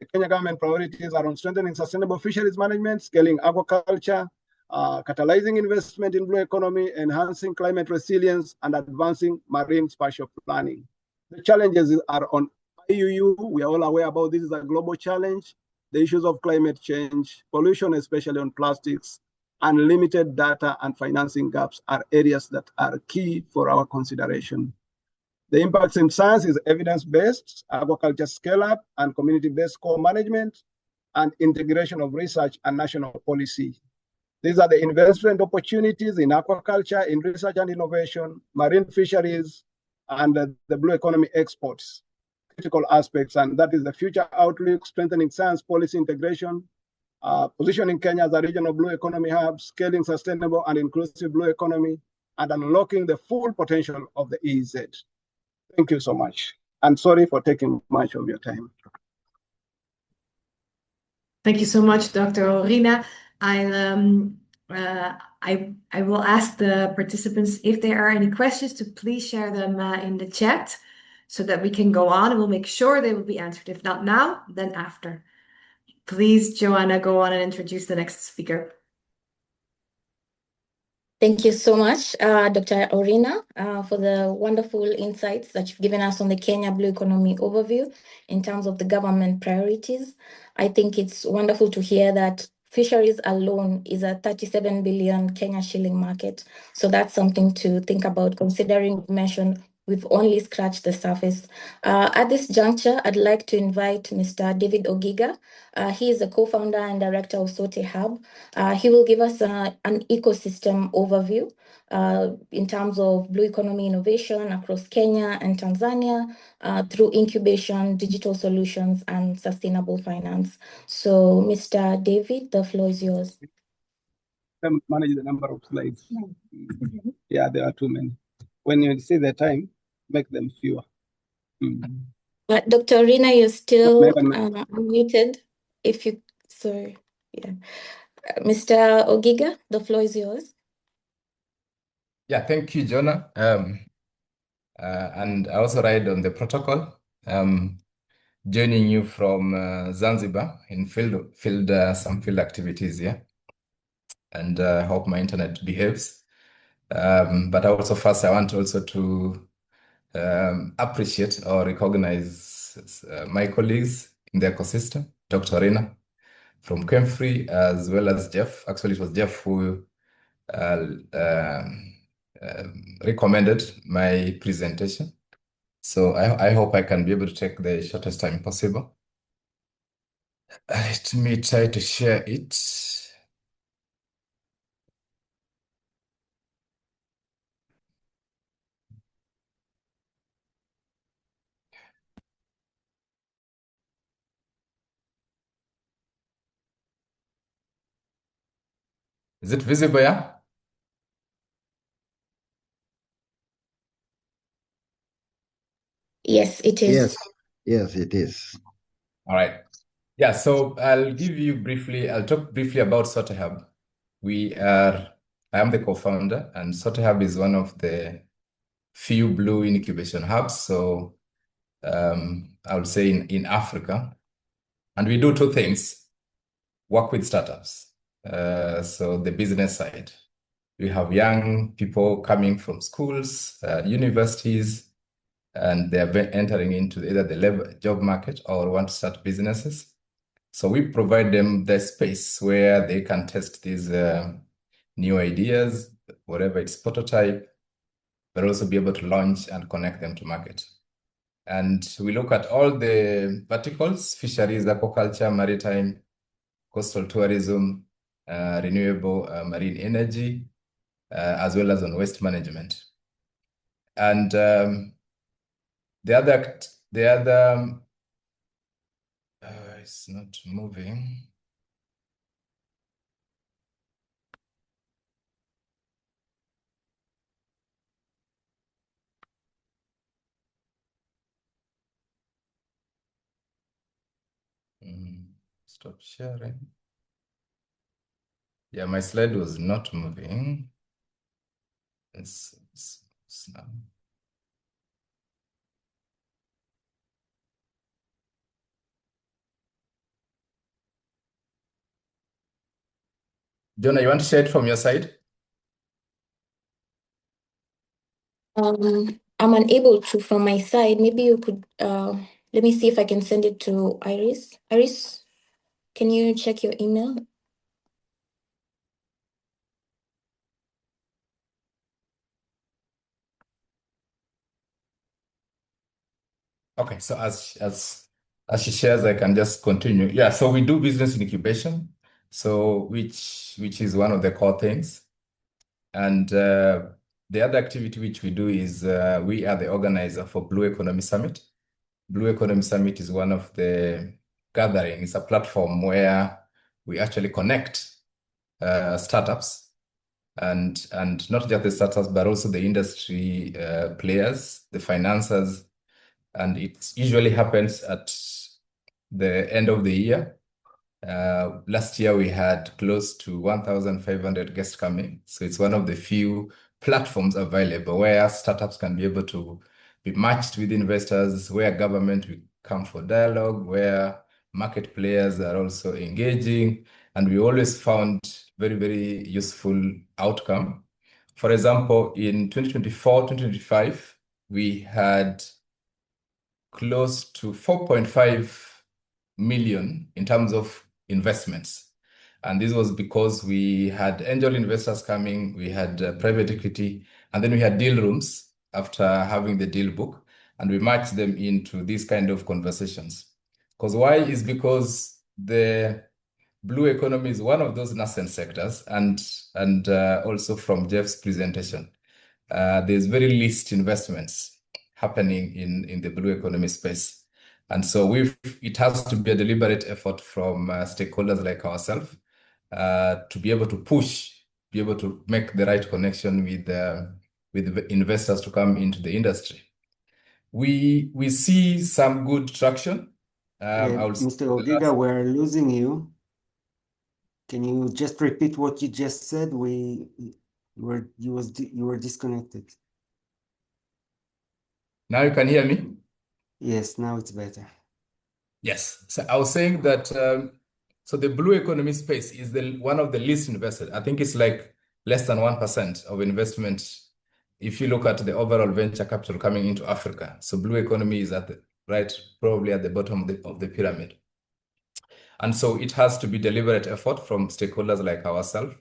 the Kenya government priorities are on strengthening sustainable fisheries management, scaling aquaculture, catalyzing investment in blue economy, enhancing climate resilience, and advancing marine spatial planning. The challenges are on IUU. We are all aware about this is a global challenge. The issues of climate change, pollution, especially on plastics, and limited data and financing gaps are areas that are key for our consideration. The impacts in science is evidence-based, aquaculture scale-up, and community-based co-management, and integration of research and national policy. These are the investment opportunities in aquaculture, in research and innovation, marine fisheries, and the blue economy exports. Critical aspects, and that is the future outlook, strengthening science policy integration, positioning Kenya as a regional blue economy hub, scaling sustainable and inclusive blue economy, and unlocking the full potential of the EEZ. Thank you so much. And sorry for taking much of your time. Thank you so much, Dr. Orina. I will ask the participants if there are any questions to please share them in the chat so that we can go on, and we'll make sure they will be answered. If not now, then after. Please, Joanna, go on and introduce the next speaker. Thank you so much, Dr. Orina, for the wonderful insights that you've given us on the Kenya Blue Economy overview in terms of the government priorities. I think it's wonderful to hear that fisheries alone is a 37 billion Kenya shilling market. So that's something to think about, considering you mentioned we've only scratched the surface. At this juncture, I'd like to invite Mr. David Ogiga. He is the co-founder and director of Sote Hub. He will give us an ecosystem overview in terms of blue economy innovation across Kenya and Tanzania through incubation, digital solutions, and sustainable finance. So, Mr. David, the floor is yours. Manage the number of slides. Yeah, there are too many. When you see the time, make them fewer. Dr. Rina, you're still unmuted. If you, sorry, yeah. Mr. Ogiga, the floor is yours. Yeah, thank you, Jonah. And I also ride on the protocol. Joining you from Zanzibar in some field activities, yeah. And I hope my internet behaves. But also first, I want also to appreciate or recognize my colleagues in the ecosystem, Dr. Rina from Kemfree, as well as Jeff. Actually, it was Jeff who recommended my presentation. So I hope I can be able to take the shortest time possible. Let me try to share it. Is it visible, yeah? Yes, it is. Yes, it is. All right. Yeah, so I'll talk briefly about Sote Hub. We are I am the co-founder, and Sote Hub is one of the few blue incubation hubs. So I would say in Africa. And we do two things: work with startups. So the business side. We have young people coming from schools, universities, and they're entering into either the job market or want to start businesses. So we provide them the space where they can test these new ideas, whatever it's prototype, but also be able to launch and connect them to market. And we look at all the verticals: fisheries, aquaculture, maritime, coastal tourism, renewable marine energy, as well as on waste management. And the other it's not moving. Stop sharing. Yeah, my slide was not moving. It's now. Jonah, you want to share it from your side? I'm unable to from my side. Maybe you could let me see if I can send it to Iris. Iris, can you check your email? Okay, so as she shares, I can just continue. Yeah, so we do business incubation, so which is one of the core things. And the other activity which we do is we are the organizer for Blue Economy Summit. Blue Economy Summit is one of the gatherings. It's a platform where we actually connect startups and not just the startups, but also the industry players, the financiers. And it usually happens at the end of the year. Last year we had close to 1,500 guests coming. So it's one of the few platforms available where startups can be able to be matched with investors, where government will come for dialogue, where market players are also engaging. And we always found very, very useful outcome. For example, in 2024, 2025, we had close to 4.5 million in terms of investments. And this was because we had angel investors coming, we had private equity, and then we had deal rooms after having the deal book, and we matched them into these kind of conversations. Because why is because the blue economy is one of those nascent sectors, and also from Jeff's presentation, there's very least investments happening in the blue economy space. And so it has to be a deliberate effort from stakeholders like ourselves to be able to push, be able to make the right connection with investors to come into the industry. We see some good traction. Mr. Odiga, we're losing you. Can you just repeat what you just said? You were disconnected. Now you can hear me? Yes, now it's better. Yes. So I was saying that so the blue economy space is one of the least invested. I think it's like less than 1% of investment if you look at the overall venture capital coming into Africa. So blue economy is probably at the bottom of the pyramid. And so it has to be deliberate effort from stakeholders like ourselves.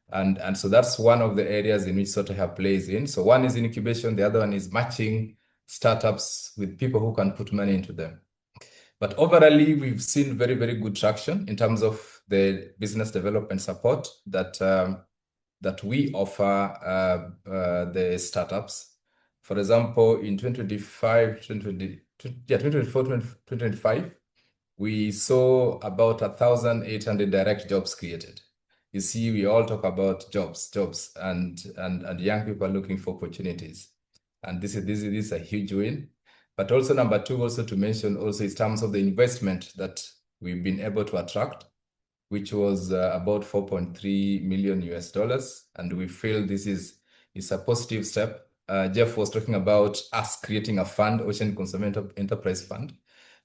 And so that's one of the areas in which Sote Hub plays in. So one is incubation, the other one is matching startups with people who can put money into them. But overall, we've seen very, very good traction in terms of the business development support that we offer the startups. For example, in 2024, 2025, we saw about 1,800 direct jobs created. You see, we all talk about jobs, and young people are looking for opportunities. And this is a huge win. But also number two, also to mention also in terms of the investment that we've been able to attract. which was about 4.3 million US dollars. And we feel this is a positive step. Jeff was talking about us creating a fund, Ocean Conservation Enterprise Fund,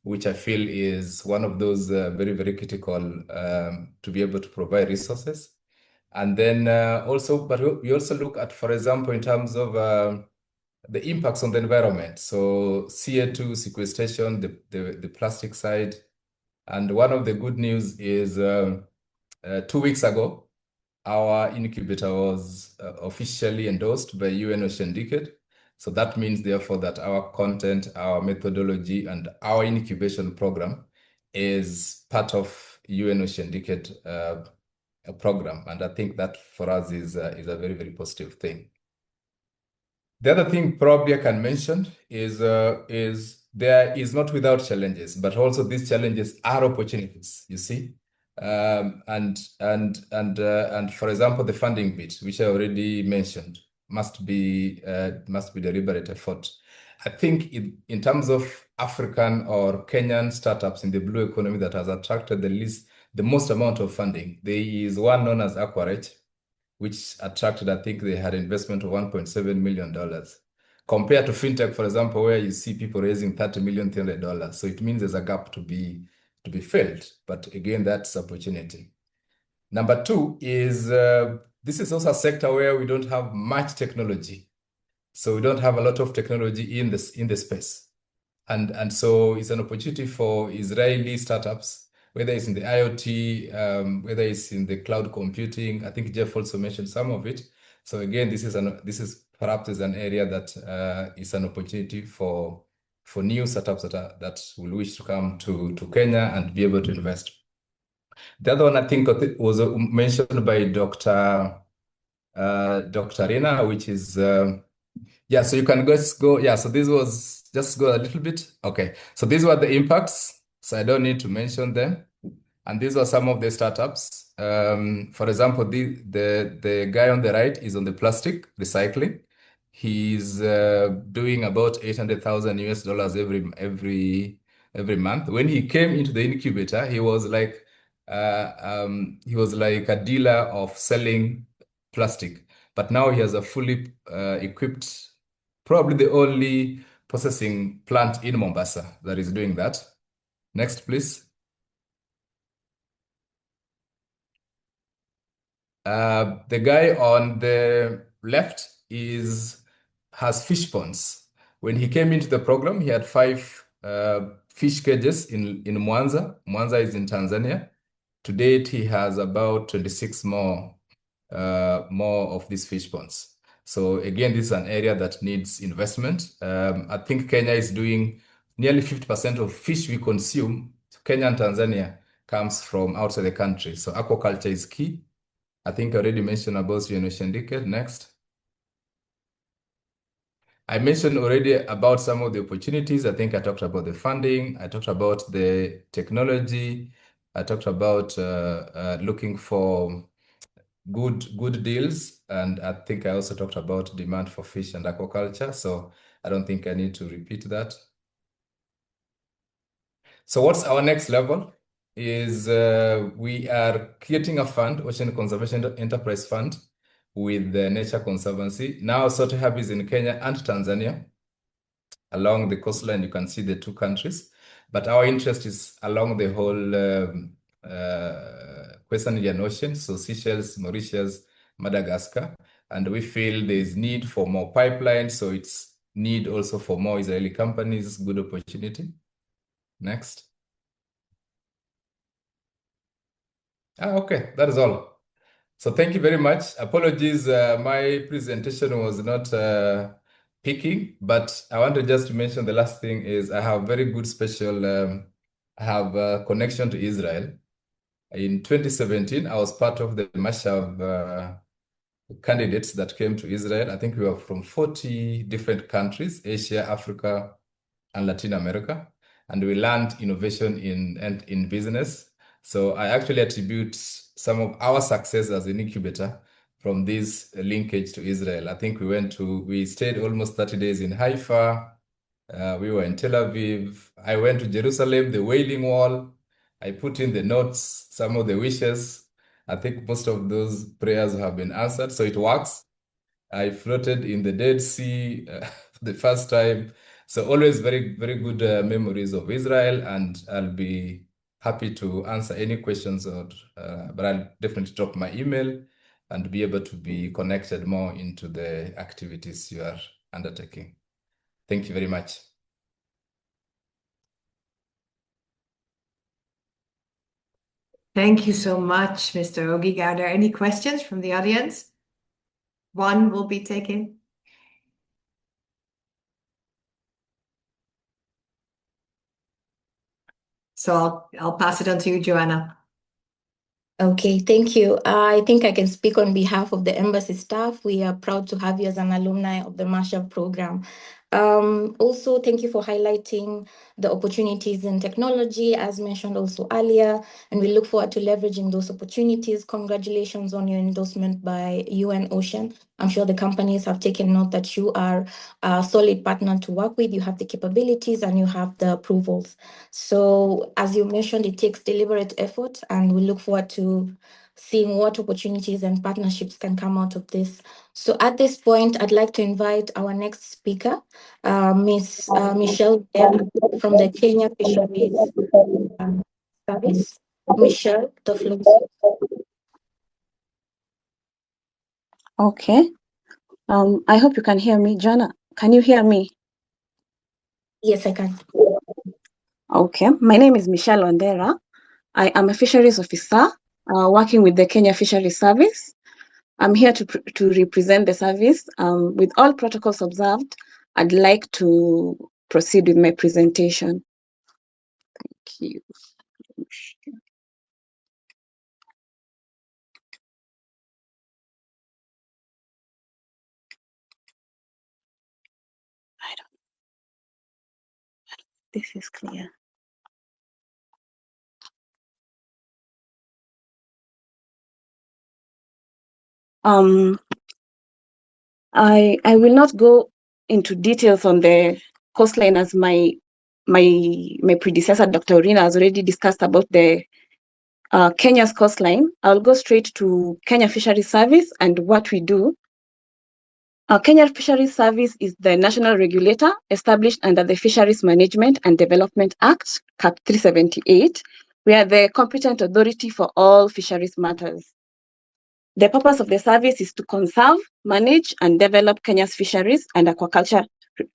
which I feel is one of those very, very critical to be able to provide resources. And then but we also look at, for example, in terms of the impacts on the environment. So CO2 sequestration, the plastic side. And one of the good news is 2 weeks ago, our incubator was officially endorsed by UN Ocean Decade. So that means, therefore, that our content, our methodology, and our incubation program is part of UN Ocean Decade program. And I think that for us is a very, very positive thing. The other thing probably I can mention is there is not without challenges, but also these challenges are opportunities, you see. And for example, the funding bit, which I already mentioned, must be deliberate effort. I think in terms of African or Kenyan startups in the blue economy that has attracted the most amount of funding, there is one known as Aquaculture, which attracted, I think they had investment of $1.7 million. Compared to fintech, for example, where you see people raising $30 million, $300. So it means there's a gap to be filled. But again, that's opportunity. Number two is this is also a sector where we don't have much technology. So we don't have a lot of technology in the space. And so it's an opportunity for Israeli startups, whether it's in the IoT, whether it's in the cloud computing. I think Jeff also mentioned some of it. So again, this is perhaps an area that is an opportunity for new startups that will wish to come to Kenya and be able to invest. The other one I think was mentioned by Dr. Rina, which is yeah. So you can go. Yeah. So this was just go a little bit. Okay. So these were the impacts. So I don't need to mention them. And these are some of the startups. For example, the guy on the right is on the plastic recycling. He's doing about 800,000 US dollars every month. When he came into the incubator, he was like a dealer of selling plastic. But now he has a fully equipped, probably the only processing plant in Mombasa that is doing that. Next, please. The guy on the left has fish ponds. When he came into the program, he had 5 fish cages in Mwanza. Mwanza is in Tanzania. To date, he has about 26 more of these fish ponds. So again, this is an area that needs investment. I think Kenya is doing nearly 50% of fish we consume, Kenya and Tanzania, comes from outside the country. So aquaculture is key. I think I already mentioned about UN Ocean Decade. Next. I mentioned already about some of the opportunities. I think I talked about the funding. I talked about the technology. I talked about looking for good deals. And I think I also talked about demand for fish and aquaculture. So I don't think I need to repeat that. So what's our next level? Is we are creating a fund, Ocean Conservation Enterprise Fund, with the Nature Conservancy. Now Sote Hub is in Kenya and Tanzania. Along the coastline, you can see the 2 countries. But our interest is along the whole Western Indian Ocean, so Seychelles, Mauritius, Madagascar. And we feel there's need for more pipelines, so it's need also for more Israeli companies, good opportunity. Next. Okay, that is all. So thank you very much. Apologies, my presentation was not picking, but I want to just mention the last thing is I have very good special, I have a connection to Israel. In 2017, I was part of the Mashav candidates that came to Israel. I think we were from 40 different countries, Asia, Africa, and Latin America. And we learned innovation in business. So I actually attribute some of our success as an incubator from this linkage to Israel. I think we stayed almost 30 days in Haifa. We were in Tel Aviv. I went to Jerusalem, the Wailing Wall. I put in the notes, some of the wishes. I think most of those prayers have been answered, so it works. I floated in the Dead Sea for the first time. So always very, very good memories of Israel, and I'll be happy to answer any questions, but I'll definitely drop my email and be able to be connected more into the activities you are undertaking. Thank you very much. Thank you so much, Mr. Ogig. Are there any questions from the audience? One will be taken. So I'll pass it on to you, Joanna. Okay, thank you. I think I can speak on behalf of the embassy staff. We are proud to have you as an alumni of the Marshall Program. Also, thank you for highlighting the opportunities in technology, as mentioned also earlier, and we look forward to leveraging those opportunities. Congratulations on your endorsement by UN Ocean. I'm sure the companies have taken note that you are a solid partner to work with. You have the capabilities and you have the approvals. So as you mentioned, it takes deliberate effort, and we look forward to seeing what opportunities and partnerships can come out of this. So at this point, I'd like to invite our next speaker, Miss Michelle from the Kenya Fisheries Service. Michelle, the floor is yours. Okay. I hope you can hear me. Jana, can you hear me? Yes, I can. Okay. My name is Michelle Wandera. I am a fisheries officer working with the Kenya Fisheries Service. I'm here to represent the service. With all protocols observed, I'd like to proceed with my presentation. Thank you. This is clear. I will not go into details on the coastline as my predecessor, Dr. Orina, has already discussed about the Kenya's coastline. I'll go straight to Kenya Fisheries Service and what we do. Kenya Fisheries Service is the national regulator established under the Fisheries Management and Development Act, Cap 378. We are the competent authority for all fisheries matters. The purpose of the service is to conserve, manage, and develop Kenya's fisheries and aquaculture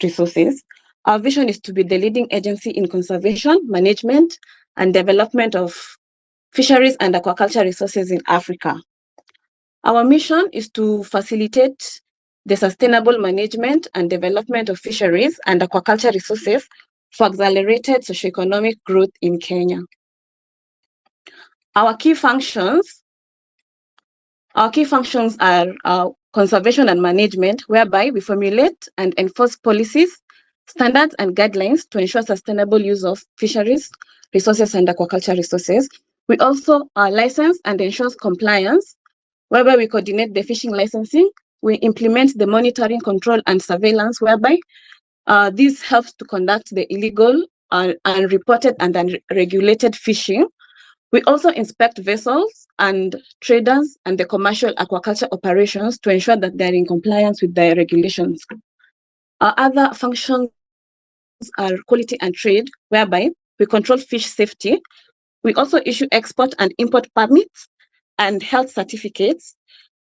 resources. Our vision is to be the leading agency in conservation, management, and development of fisheries and aquaculture resources in Africa. Our mission is to facilitate the sustainable management and development of fisheries and aquaculture resources for accelerated socioeconomic growth in Kenya. Our key functions are conservation and management, whereby we formulate and enforce policies, standards, and guidelines to ensure sustainable use of fisheries, resources, and aquaculture resources. We also license and ensure compliance, whereby we coordinate the fishing licensing. We implement the monitoring, control, and surveillance, whereby this helps to conduct the illegal, unreported, and unregulated fishing. We also inspect vessels and traders and the commercial aquaculture operations to ensure that they're in compliance with the regulations. Our other functions are quality and trade, whereby we control fish safety. We also issue export and import permits and health certificates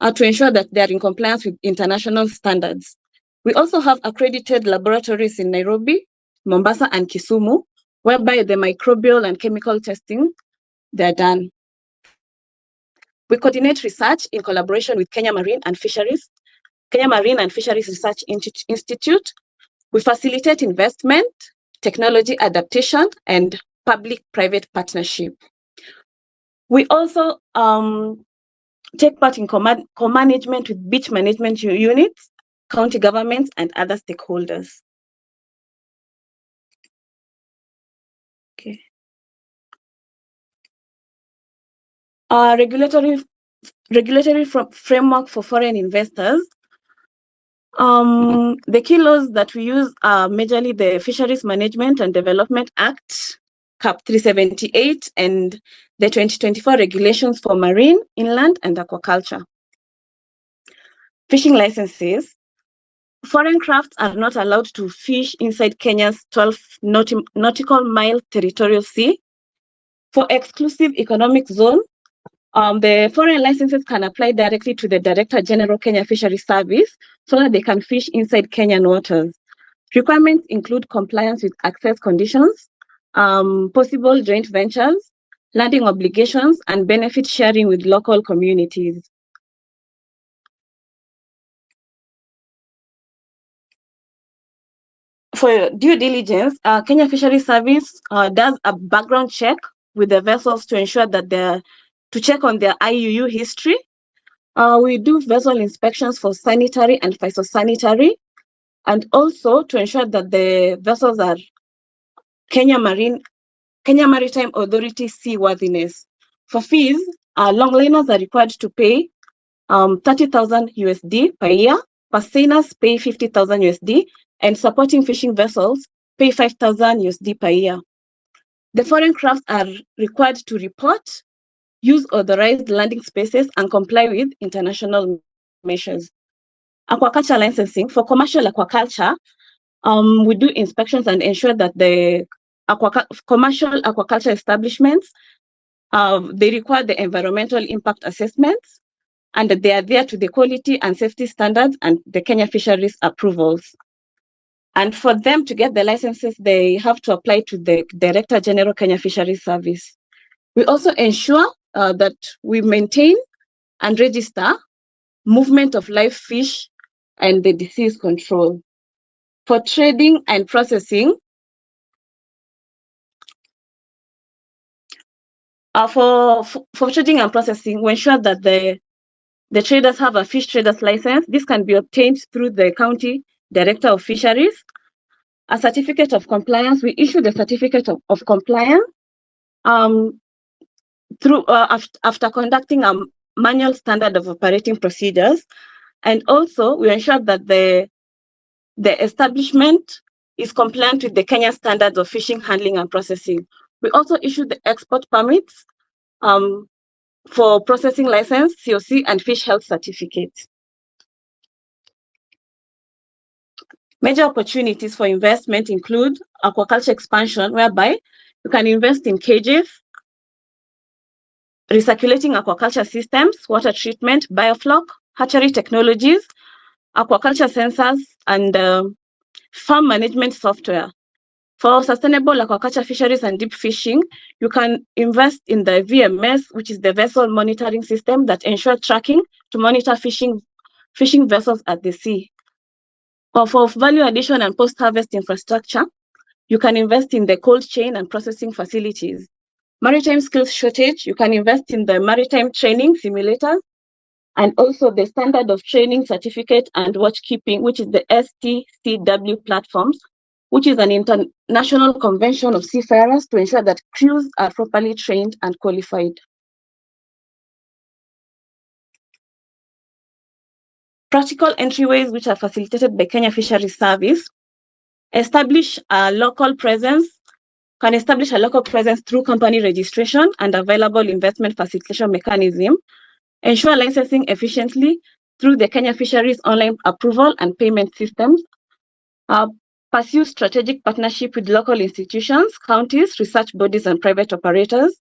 to ensure that they are in compliance with international standards. We also have accredited laboratories in Nairobi, Mombasa, and Kisumu, whereby the microbial and chemical testing, they're done. We coordinate research in collaboration with Kenya Marine and Fisheries Research Institute. We facilitate investment, technology adaptation, and public-private partnership. We also take part in co-management with beach management units, county governments, and other stakeholders. Okay. Our regulatory framework for foreign investors. The key laws that we use are majorly the Fisheries Management and Development Act, CAP 378 and the 2024 regulations for marine, inland, and aquaculture. Fishing licenses. Foreign crafts are not allowed to fish inside Kenya's 12 nautical mile territorial sea. For exclusive economic zone, the foreign licenses can apply directly to the Director General Kenya Fisheries Service so that they can fish inside Kenyan waters. Requirements include compliance with access conditions, possible joint ventures, landing obligations, and benefit sharing with local communities. For due diligence, Kenya Fisheries Service does a background check with the vessels to ensure that to check on their IUU history. We do vessel inspections for sanitary and phytosanitary, and also to ensure that the vessels are Kenya Maritime Authority seaworthiness. For fees, longliners are required to pay 30,000 USD per year, Pasainers pay 50,000 USD, and supporting fishing vessels pay 5,000 USD per year. The foreign crafts are required to report, use authorized landing spaces, and comply with international measures. Aquaculture licensing. For commercial aquaculture, we do inspections and ensure that the commercial aquaculture establishments, they require the environmental impact assessments, and they adhere to the quality and safety standards and the Kenya fisheries approvals. And for them to get the licenses, they have to apply to the Director General Kenya Fisheries Service. We also ensure that we maintain and register movement of live fish and the disease control. For trading and processing, for trading and processing, we ensure that the traders have a fish traders license. This can be obtained through the County Director of Fisheries. A certificate of compliance, we issue the certificate of compliance through after conducting a manual standard of operating procedures. And also we ensure that the establishment is compliant with the Kenya standards of fishing handling and processing. We also issue the export permits for processing license, COC, and fish health certificates. Major opportunities for investment include aquaculture expansion, whereby you can invest in cages, recirculating aquaculture systems, water treatment, biofloc, hatchery technologies, aquaculture sensors, and farm management software. For sustainable aquaculture fisheries and deep fishing, you can invest in the VMS, which is the vessel monitoring system that ensures tracking to monitor fishing vessels at the sea. Or for value addition and post-harvest infrastructure, you can invest in the cold chain and processing facilities. Maritime skills shortage, you can invest in the maritime training simulators, and also the standard of training certificate and watch keeping, which is the STCW platforms, which is an international convention of seafarers to ensure that crews are properly trained and qualified. Practical entryways which are facilitated by Kenya Fisheries Service. Establish a local presence through company registration and available investment facilitation mechanism. Ensure licensing efficiently through the Kenya Fisheries online approval and payment systems. Pursue strategic partnership with local institutions, counties, research bodies, and private operators.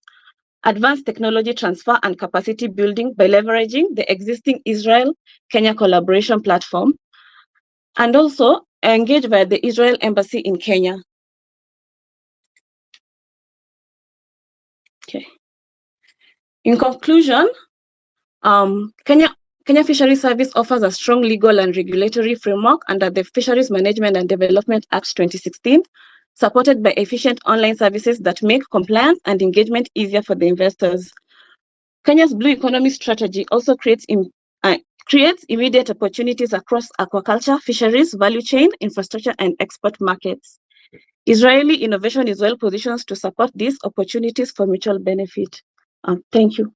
Advance technology transfer and capacity building by leveraging the existing Israel-Kenya collaboration platform. And also engage via the Israel Embassy in Kenya. Okay. In conclusion, Kenya Fisheries Service offers a strong legal and regulatory framework under the Fisheries Management and Development Act 2016, supported by efficient online services that make compliance and engagement easier for the investors. Kenya's Blue Economy Strategy also creates immediate opportunities across aquaculture, fisheries, value chain, infrastructure, and export markets. Israeli innovation is well positioned to support these opportunities for mutual benefit. Thank you.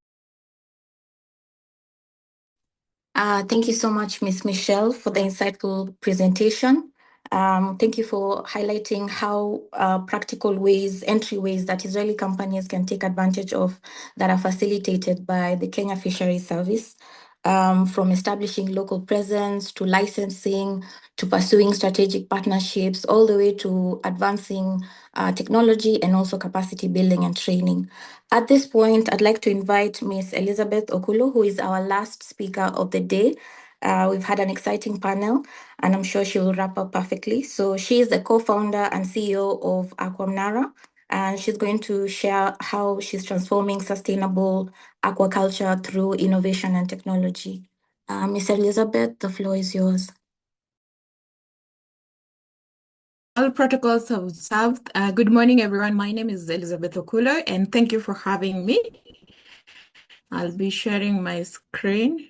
Thank you so much, Ms. Michelle, for the insightful presentation. Thank you for highlighting how practical ways, entryways that Israeli companies can take advantage of that are facilitated by the Kenya Fisheries Service, from establishing local presence to licensing to pursuing strategic partnerships, all the way to advancing technology and also capacity building and training. At this point, I'd like to invite Ms. Elizabeth Okulo, who is our last speaker of the day. We've had an exciting panel, and I'm sure she will wrap up perfectly. So she is the co-founder and CEO of Aquamnara, and she's going to share how she's transforming sustainable aquaculture through innovation and technology. Ms. Elizabeth, the floor is yours. All protocols observed. Good morning, everyone. My name is Elizabeth Okulo, and thank you for having me. I'll be sharing my screen.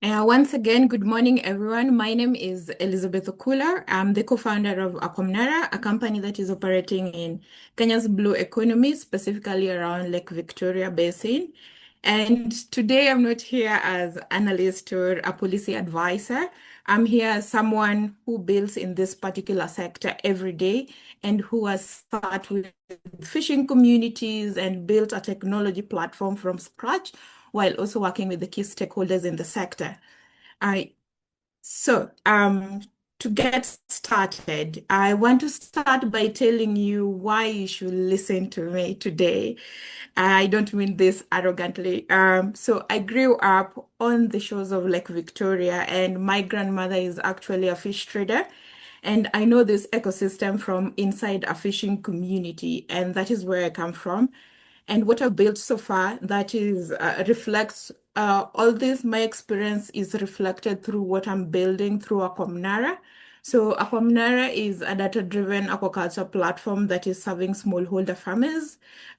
Once again, good morning, everyone. My name is Elizabeth Okulo. I'm the co-founder of Aquamnara, a company that is operating in Kenya's blue economy, specifically around Lake Victoria Basin. And today I'm not here as analyst or a policy advisor. I'm here as someone who builds in this particular sector every day and who has sat with fishing communities and built a technology platform from scratch, while also working with the key stakeholders in the sector. To get started, I want to start by telling you why you should listen to me today. I don't mean this arrogantly. So I grew up on the shores of Lake Victoria, and my grandmother is actually a fish trader. And I know this ecosystem from inside a fishing community, and that is where I come from. And what I've built so far, that is reflects all this. My experience is reflected through what I'm building through Aquamnara. So Aquamnara is a data-driven aquaculture platform that is serving smallholder farmers.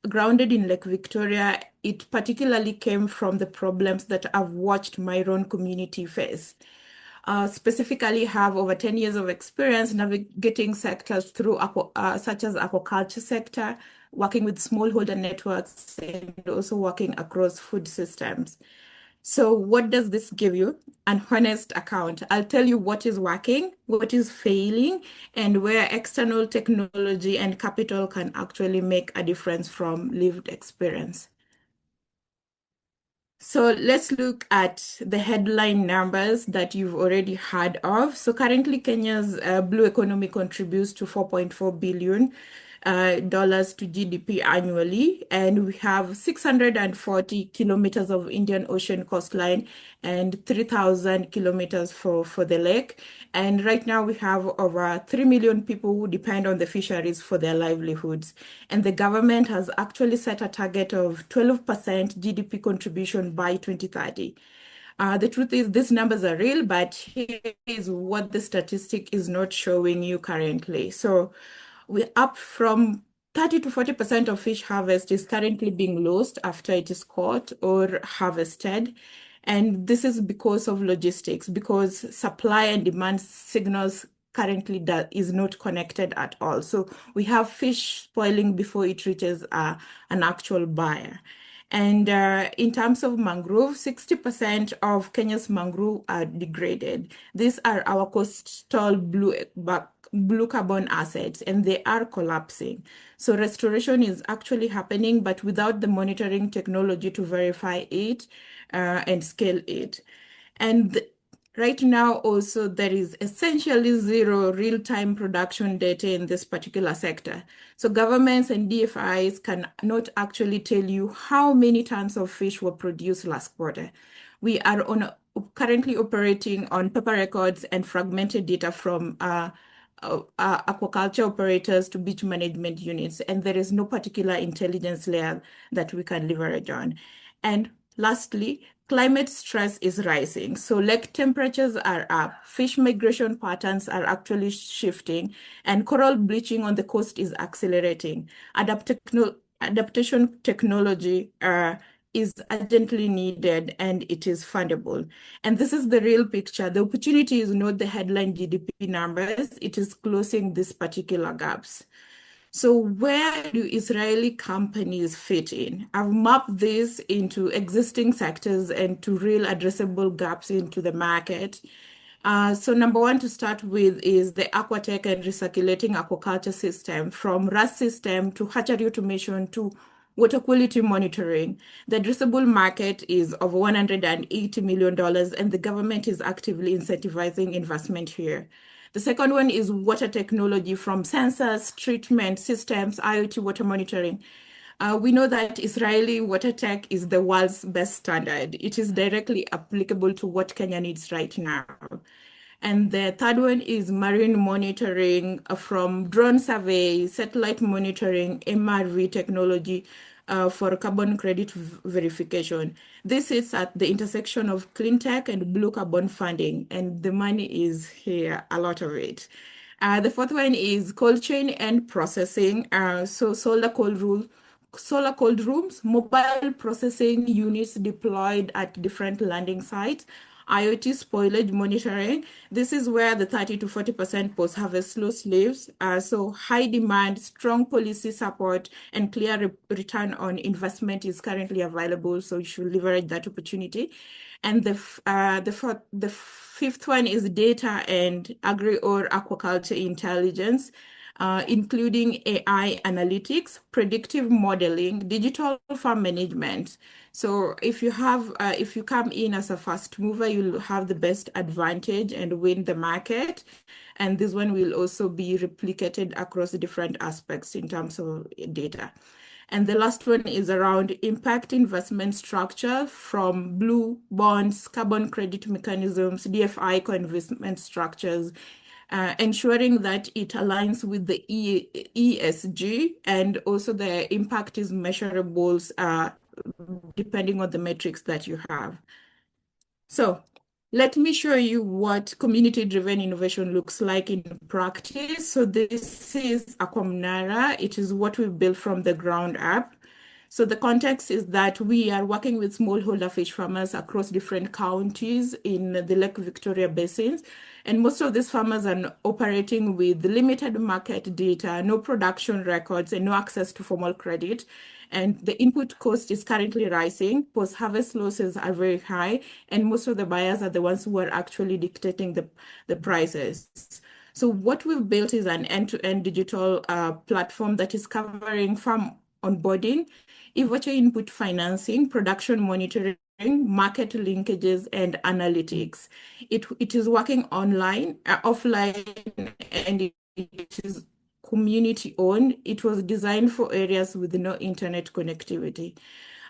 Grounded in Lake Victoria, it particularly came from the problems that I've watched my own community face. Specifically have over 10 years of experience navigating sectors through such as aquaculture sector, working with smallholder networks, and also working across food systems. So what does this give you? An honest account. I'll tell you what is working, what is failing, and where external technology and capital can actually make a difference from lived experience. So let's look at the headline numbers that you've already heard of. So currently, Kenya's blue economy contributes to $4.4 billion to GDP annually, and we have 640 kilometers of Indian Ocean coastline and 3,000 kilometers for the lake. And right now we have over 3 million people who depend on the fisheries for their livelihoods. And the government has actually set a target of 12% GDP contribution by 2030. The truth is these numbers are real, but here is what the statistic is not showing you currently. So we're up from 30 to 40% of fish harvest is currently being lost after it is caught or harvested. And this is because of logistics, because supply and demand signals currently is not connected at all. So we have fish spoiling before it reaches an actual buyer. And in terms of mangrove, 60% of Kenya's mangrove are degraded. These are our coastal blue carbon assets, and they are collapsing. So restoration is actually happening, but without the monitoring technology to verify it and scale it. And right now, also, there is essentially zero real-time production data in this particular sector. So governments and DFIs cannot actually tell you how many tons of fish were produced last quarter. We are currently operating on paper records and fragmented data from aquaculture operators to beach management units, and there is no particular intelligence layer that we can leverage on. And lastly, climate stress is rising. So lake temperatures are up, fish migration patterns are actually shifting, and coral bleaching on the coast is accelerating. Adaptation technology is urgently needed, and it is fundable. And this is the real picture. The opportunity is not the headline GDP numbers, it is closing these particular gaps. So where do Israeli companies fit in? I've mapped this into existing sectors and to real addressable gaps into the market. So number one to start with is the aquatech and recirculating aquaculture system, from RAS system to hatchery automation to water quality monitoring. The addressable market is of $180 million, and the government is actively incentivizing investment here. The second one is water technology, from sensors, treatment systems, IoT water monitoring. We know that Israeli water tech is the world's best standard. It is directly applicable to what Kenya needs right now. And the third one is marine monitoring, from drone survey, satellite monitoring, MRV technology for carbon credit verification. This is at the intersection of clean tech and blue carbon funding, and the money is here, a lot of it. The fourth one is cold chain and processing. So solar cold rooms, mobile processing units deployed at different landing sites, IoT spoilage monitoring. This is where the 30 to 40% post-harvest loss lives. So high demand, strong policy support, and clear return on investment is currently available. So you should leverage that opportunity. And the fifth one is data and agri or aquaculture intelligence, including AI analytics, predictive modeling, digital farm management. So if you come in as a fast mover, you'll have the best advantage and win the market. And this one will also be replicated across different aspects in terms of data. And the last one is around impact investment structure, from blue bonds, carbon credit mechanisms, DFI co-investment structures, ensuring that it aligns with the ESG, and also the impact is measurable depending on the metrics that you have. So let me show you what community-driven innovation looks like in practice. So this is Aquamnara. It is what we built from the ground up. So the context is that we are working with smallholder fish farmers across different counties in the Lake Victoria basins. And most of these farmers are operating with limited market data, no production records, and no access to formal credit. And the input cost is currently rising. Post-harvest losses are very high, and most of the buyers are the ones who are actually dictating the prices. So what we've built is an end-to-end digital platform that is covering farm onboarding, inventory input financing, production monitoring, market linkages, and analytics. It is working online, offline, and it is community owned. It was designed for areas with no internet connectivity.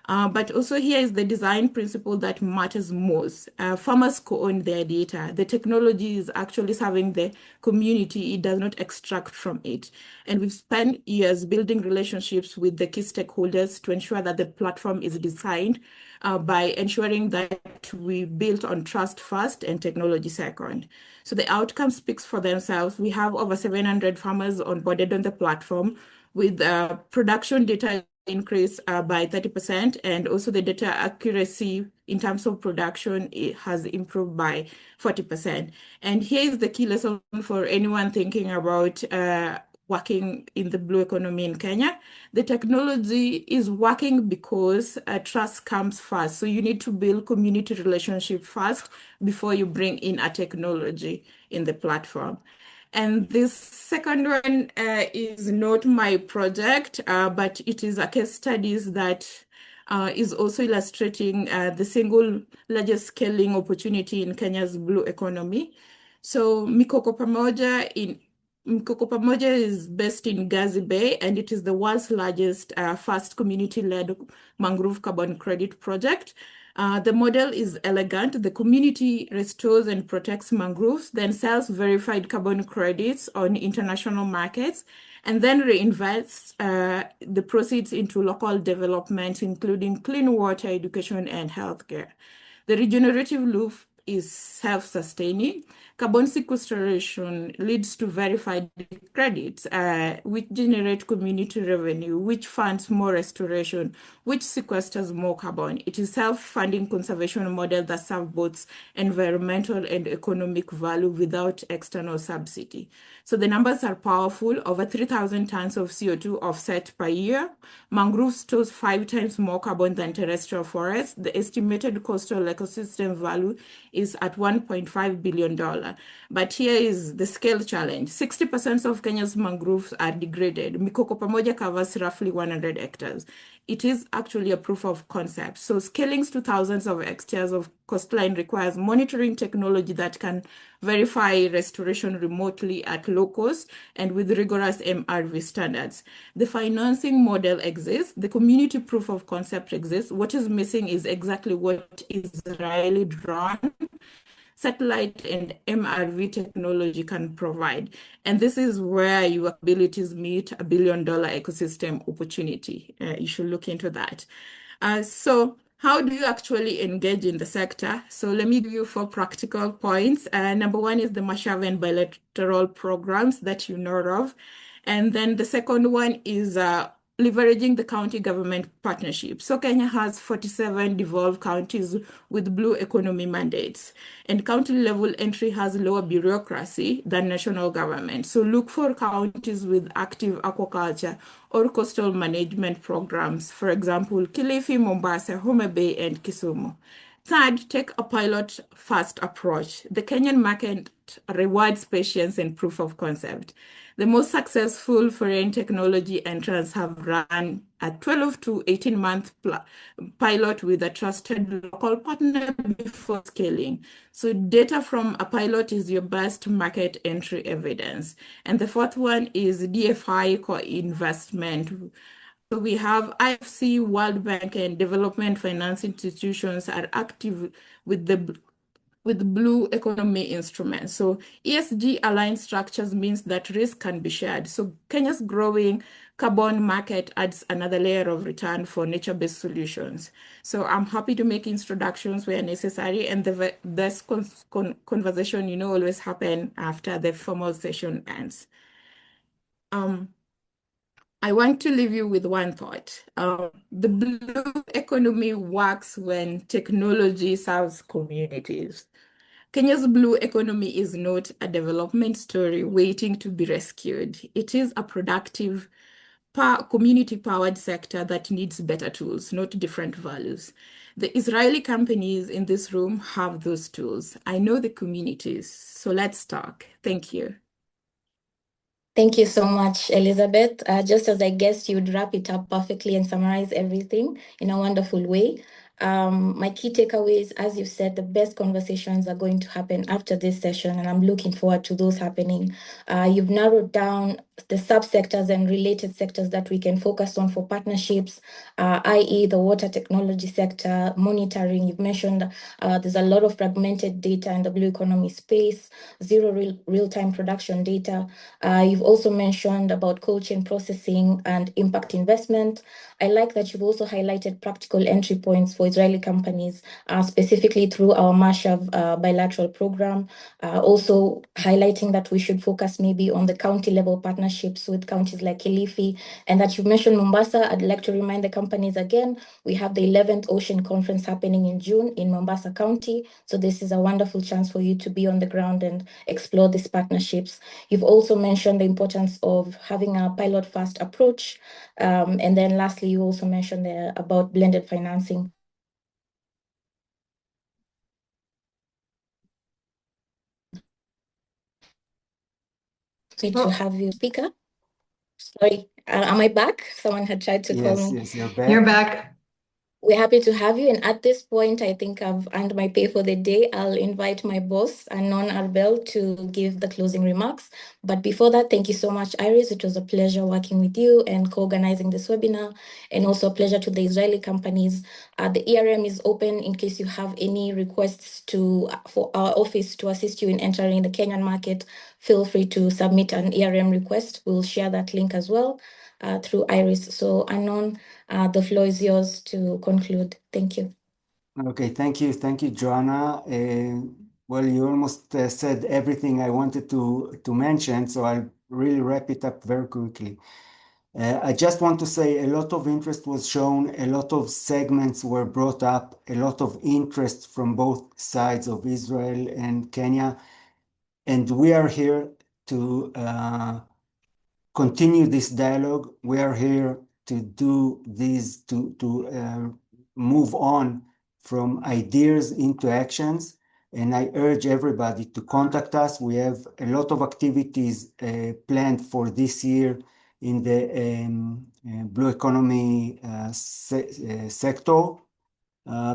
But also here is the design principle that matters most. Farmers co-own their data. The technology is actually serving the community. It does not extract from it. And we've spent years building relationships with the key stakeholders to ensure that the platform is designed by ensuring that we built on trust first and technology second. So the outcome speaks for themselves. We have over 700 farmers onboarded on the platform, with production data increase by 30%, and also the data accuracy in terms of production, it has improved by 40%. And here is the key lesson for anyone thinking about working in the blue economy in Kenya. The technology is working because trust comes first. So you need to build community relationship first before you bring in a technology in the platform. And this second one is not my project, but it is a case study that is also illustrating the single largest scaling opportunity in Kenya's blue economy. So Mikoko Pamoja is based in Gazi Bay, and it is the world's largest first community-led mangrove carbon credit project. The model is elegant. The community restores and protects mangroves, then sells verified carbon credits on international markets, and then reinvests the proceeds into local development, including clean water, education, and healthcare. The regenerative loop is self-sustaining. Carbon sequestration leads to verified credits, which generate community revenue, which funds more restoration, which sequesters more carbon. It is self-funding conservation model that serves both environmental and economic value without external subsidy. So the numbers are powerful: over 3,000 tons of CO2 offset per year. Mangrove stores 5 times more carbon than terrestrial forests. The estimated coastal ecosystem value is at $1.5 billion. But here is the scale challenge. 60% of Kenya's mangroves are degraded. Mikoko pamoja covers roughly 100 hectares. It is actually a proof of concept. So scaling to thousands of hectares of coastline requires monitoring technology that can verify restoration remotely at low cost and with rigorous MRV standards. The financing model exists. The community proof of concept exists. What is missing is exactly what Israeli drone, satellite, and MRV technology can provide. And this is where your abilities meet a $1 billion ecosystem opportunity. You should look into that. So how do you actually engage in the sector? So let me give you 4 practical points. Number 1 is the Mashav and bilateral programs that you know of. And then the second one is leveraging the county government partnership. So Kenya has 47 devolved counties with blue economy mandates, and county level entry has lower bureaucracy than national government. So look for counties with active aquaculture or coastal management programs, for example, Kilifi, Mombasa, Homa Bay, and Kisumu. Third, take a pilot first approach. The Kenyan market rewards patience and proof of concept. The most successful foreign technology entrants have run a 12 to 18-month pilot with a trusted local partner before scaling. So data from a pilot is your best market entry evidence. And the fourth one is DFI co-investment. So we have IFC, World Bank, and development finance institutions are active with blue economy instruments. So ESG aligned structures means that risk can be shared. So Kenya's growing carbon market adds another layer of return for nature-based solutions. So I'm happy to make introductions where necessary, and this conversation, always happen after the formal session ends. I want to leave you with one thought. The blue economy works when technology serves communities. Kenya's blue economy is not a development story waiting to be rescued. It is a productive, community-powered sector that needs better tools, not different values. The Israeli companies in this room have those tools. I know the communities, so let's talk. Thank you. Thank you so much, Elizabeth. Just as I guessed, you'd wrap it up perfectly and summarize everything in a wonderful way. My key takeaways, as you said, the best conversations are going to happen after this session, and I'm looking forward to those happening. You've narrowed down the subsectors and related sectors that we can focus on for partnerships, i.e. the water technology sector, monitoring. You've mentioned there's a lot of fragmented data in the blue economy space, zero real-time production data. You've also mentioned about cold chain processing and impact investment. I like that you've also highlighted practical entry points for Israeli companies, specifically through our Mashav bilateral program. Also highlighting that we should focus maybe on the county level partnerships with counties like Kilifi, and that you've mentioned Mombasa. I'd like to remind the companies again, we have the 11th Ocean Conference happening in June in Mombasa County. So this is a wonderful chance for you to be on the ground and explore these partnerships. You've also mentioned the importance of having a pilot first approach. And then lastly, you also mentioned about blended financing. Good to have you, speaker. Sorry, am I back? Someone had tried to call me. Yes, you're back. You're back. We're happy to have you. And at this point, I think I've earned my pay for the day. I'll invite my boss, Anon Arbel, to give the closing remarks. But before that, thank you so much, Iris. It was a pleasure working with you and co-organizing this webinar, and also a pleasure to the Israeli companies. The ERM is open in case you have any requests for our office to assist you in entering the Kenyan market. Feel free to submit an ERM request. We'll share that link as well through Iris. So Anon, the floor is yours to conclude. Thank you. Okay, thank you, Joanna. Well, you almost said everything I wanted to mention, so I'll really wrap it up very quickly. I just want to say a lot of interest was shown, a lot of segments were brought up, a lot of interest from both sides of Israel and Kenya, and we are here to continue this dialogue. We are here to do these, to move on from ideas into actions. And I urge everybody to contact us. We have a lot of activities planned for this year in the blue economy sector.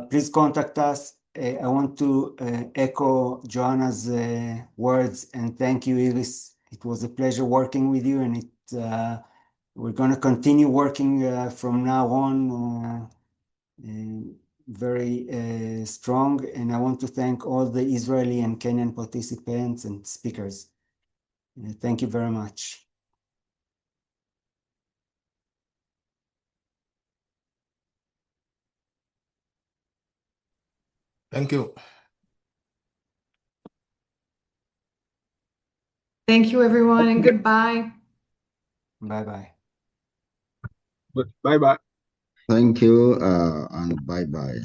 Please contact us. I want to echo Joanna's words and thank you, Iris. It was a pleasure working with you, and we're going to continue working from now on very strong. And I want to thank all the Israeli and Kenyan participants and speakers. Thank you very much. Thank you. Thank you, everyone, and goodbye. Bye-bye. Bye-bye. Thank you and bye-bye.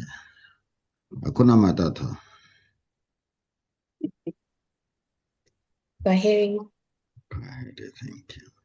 Hakuna matata. Kwaheri. Thank you.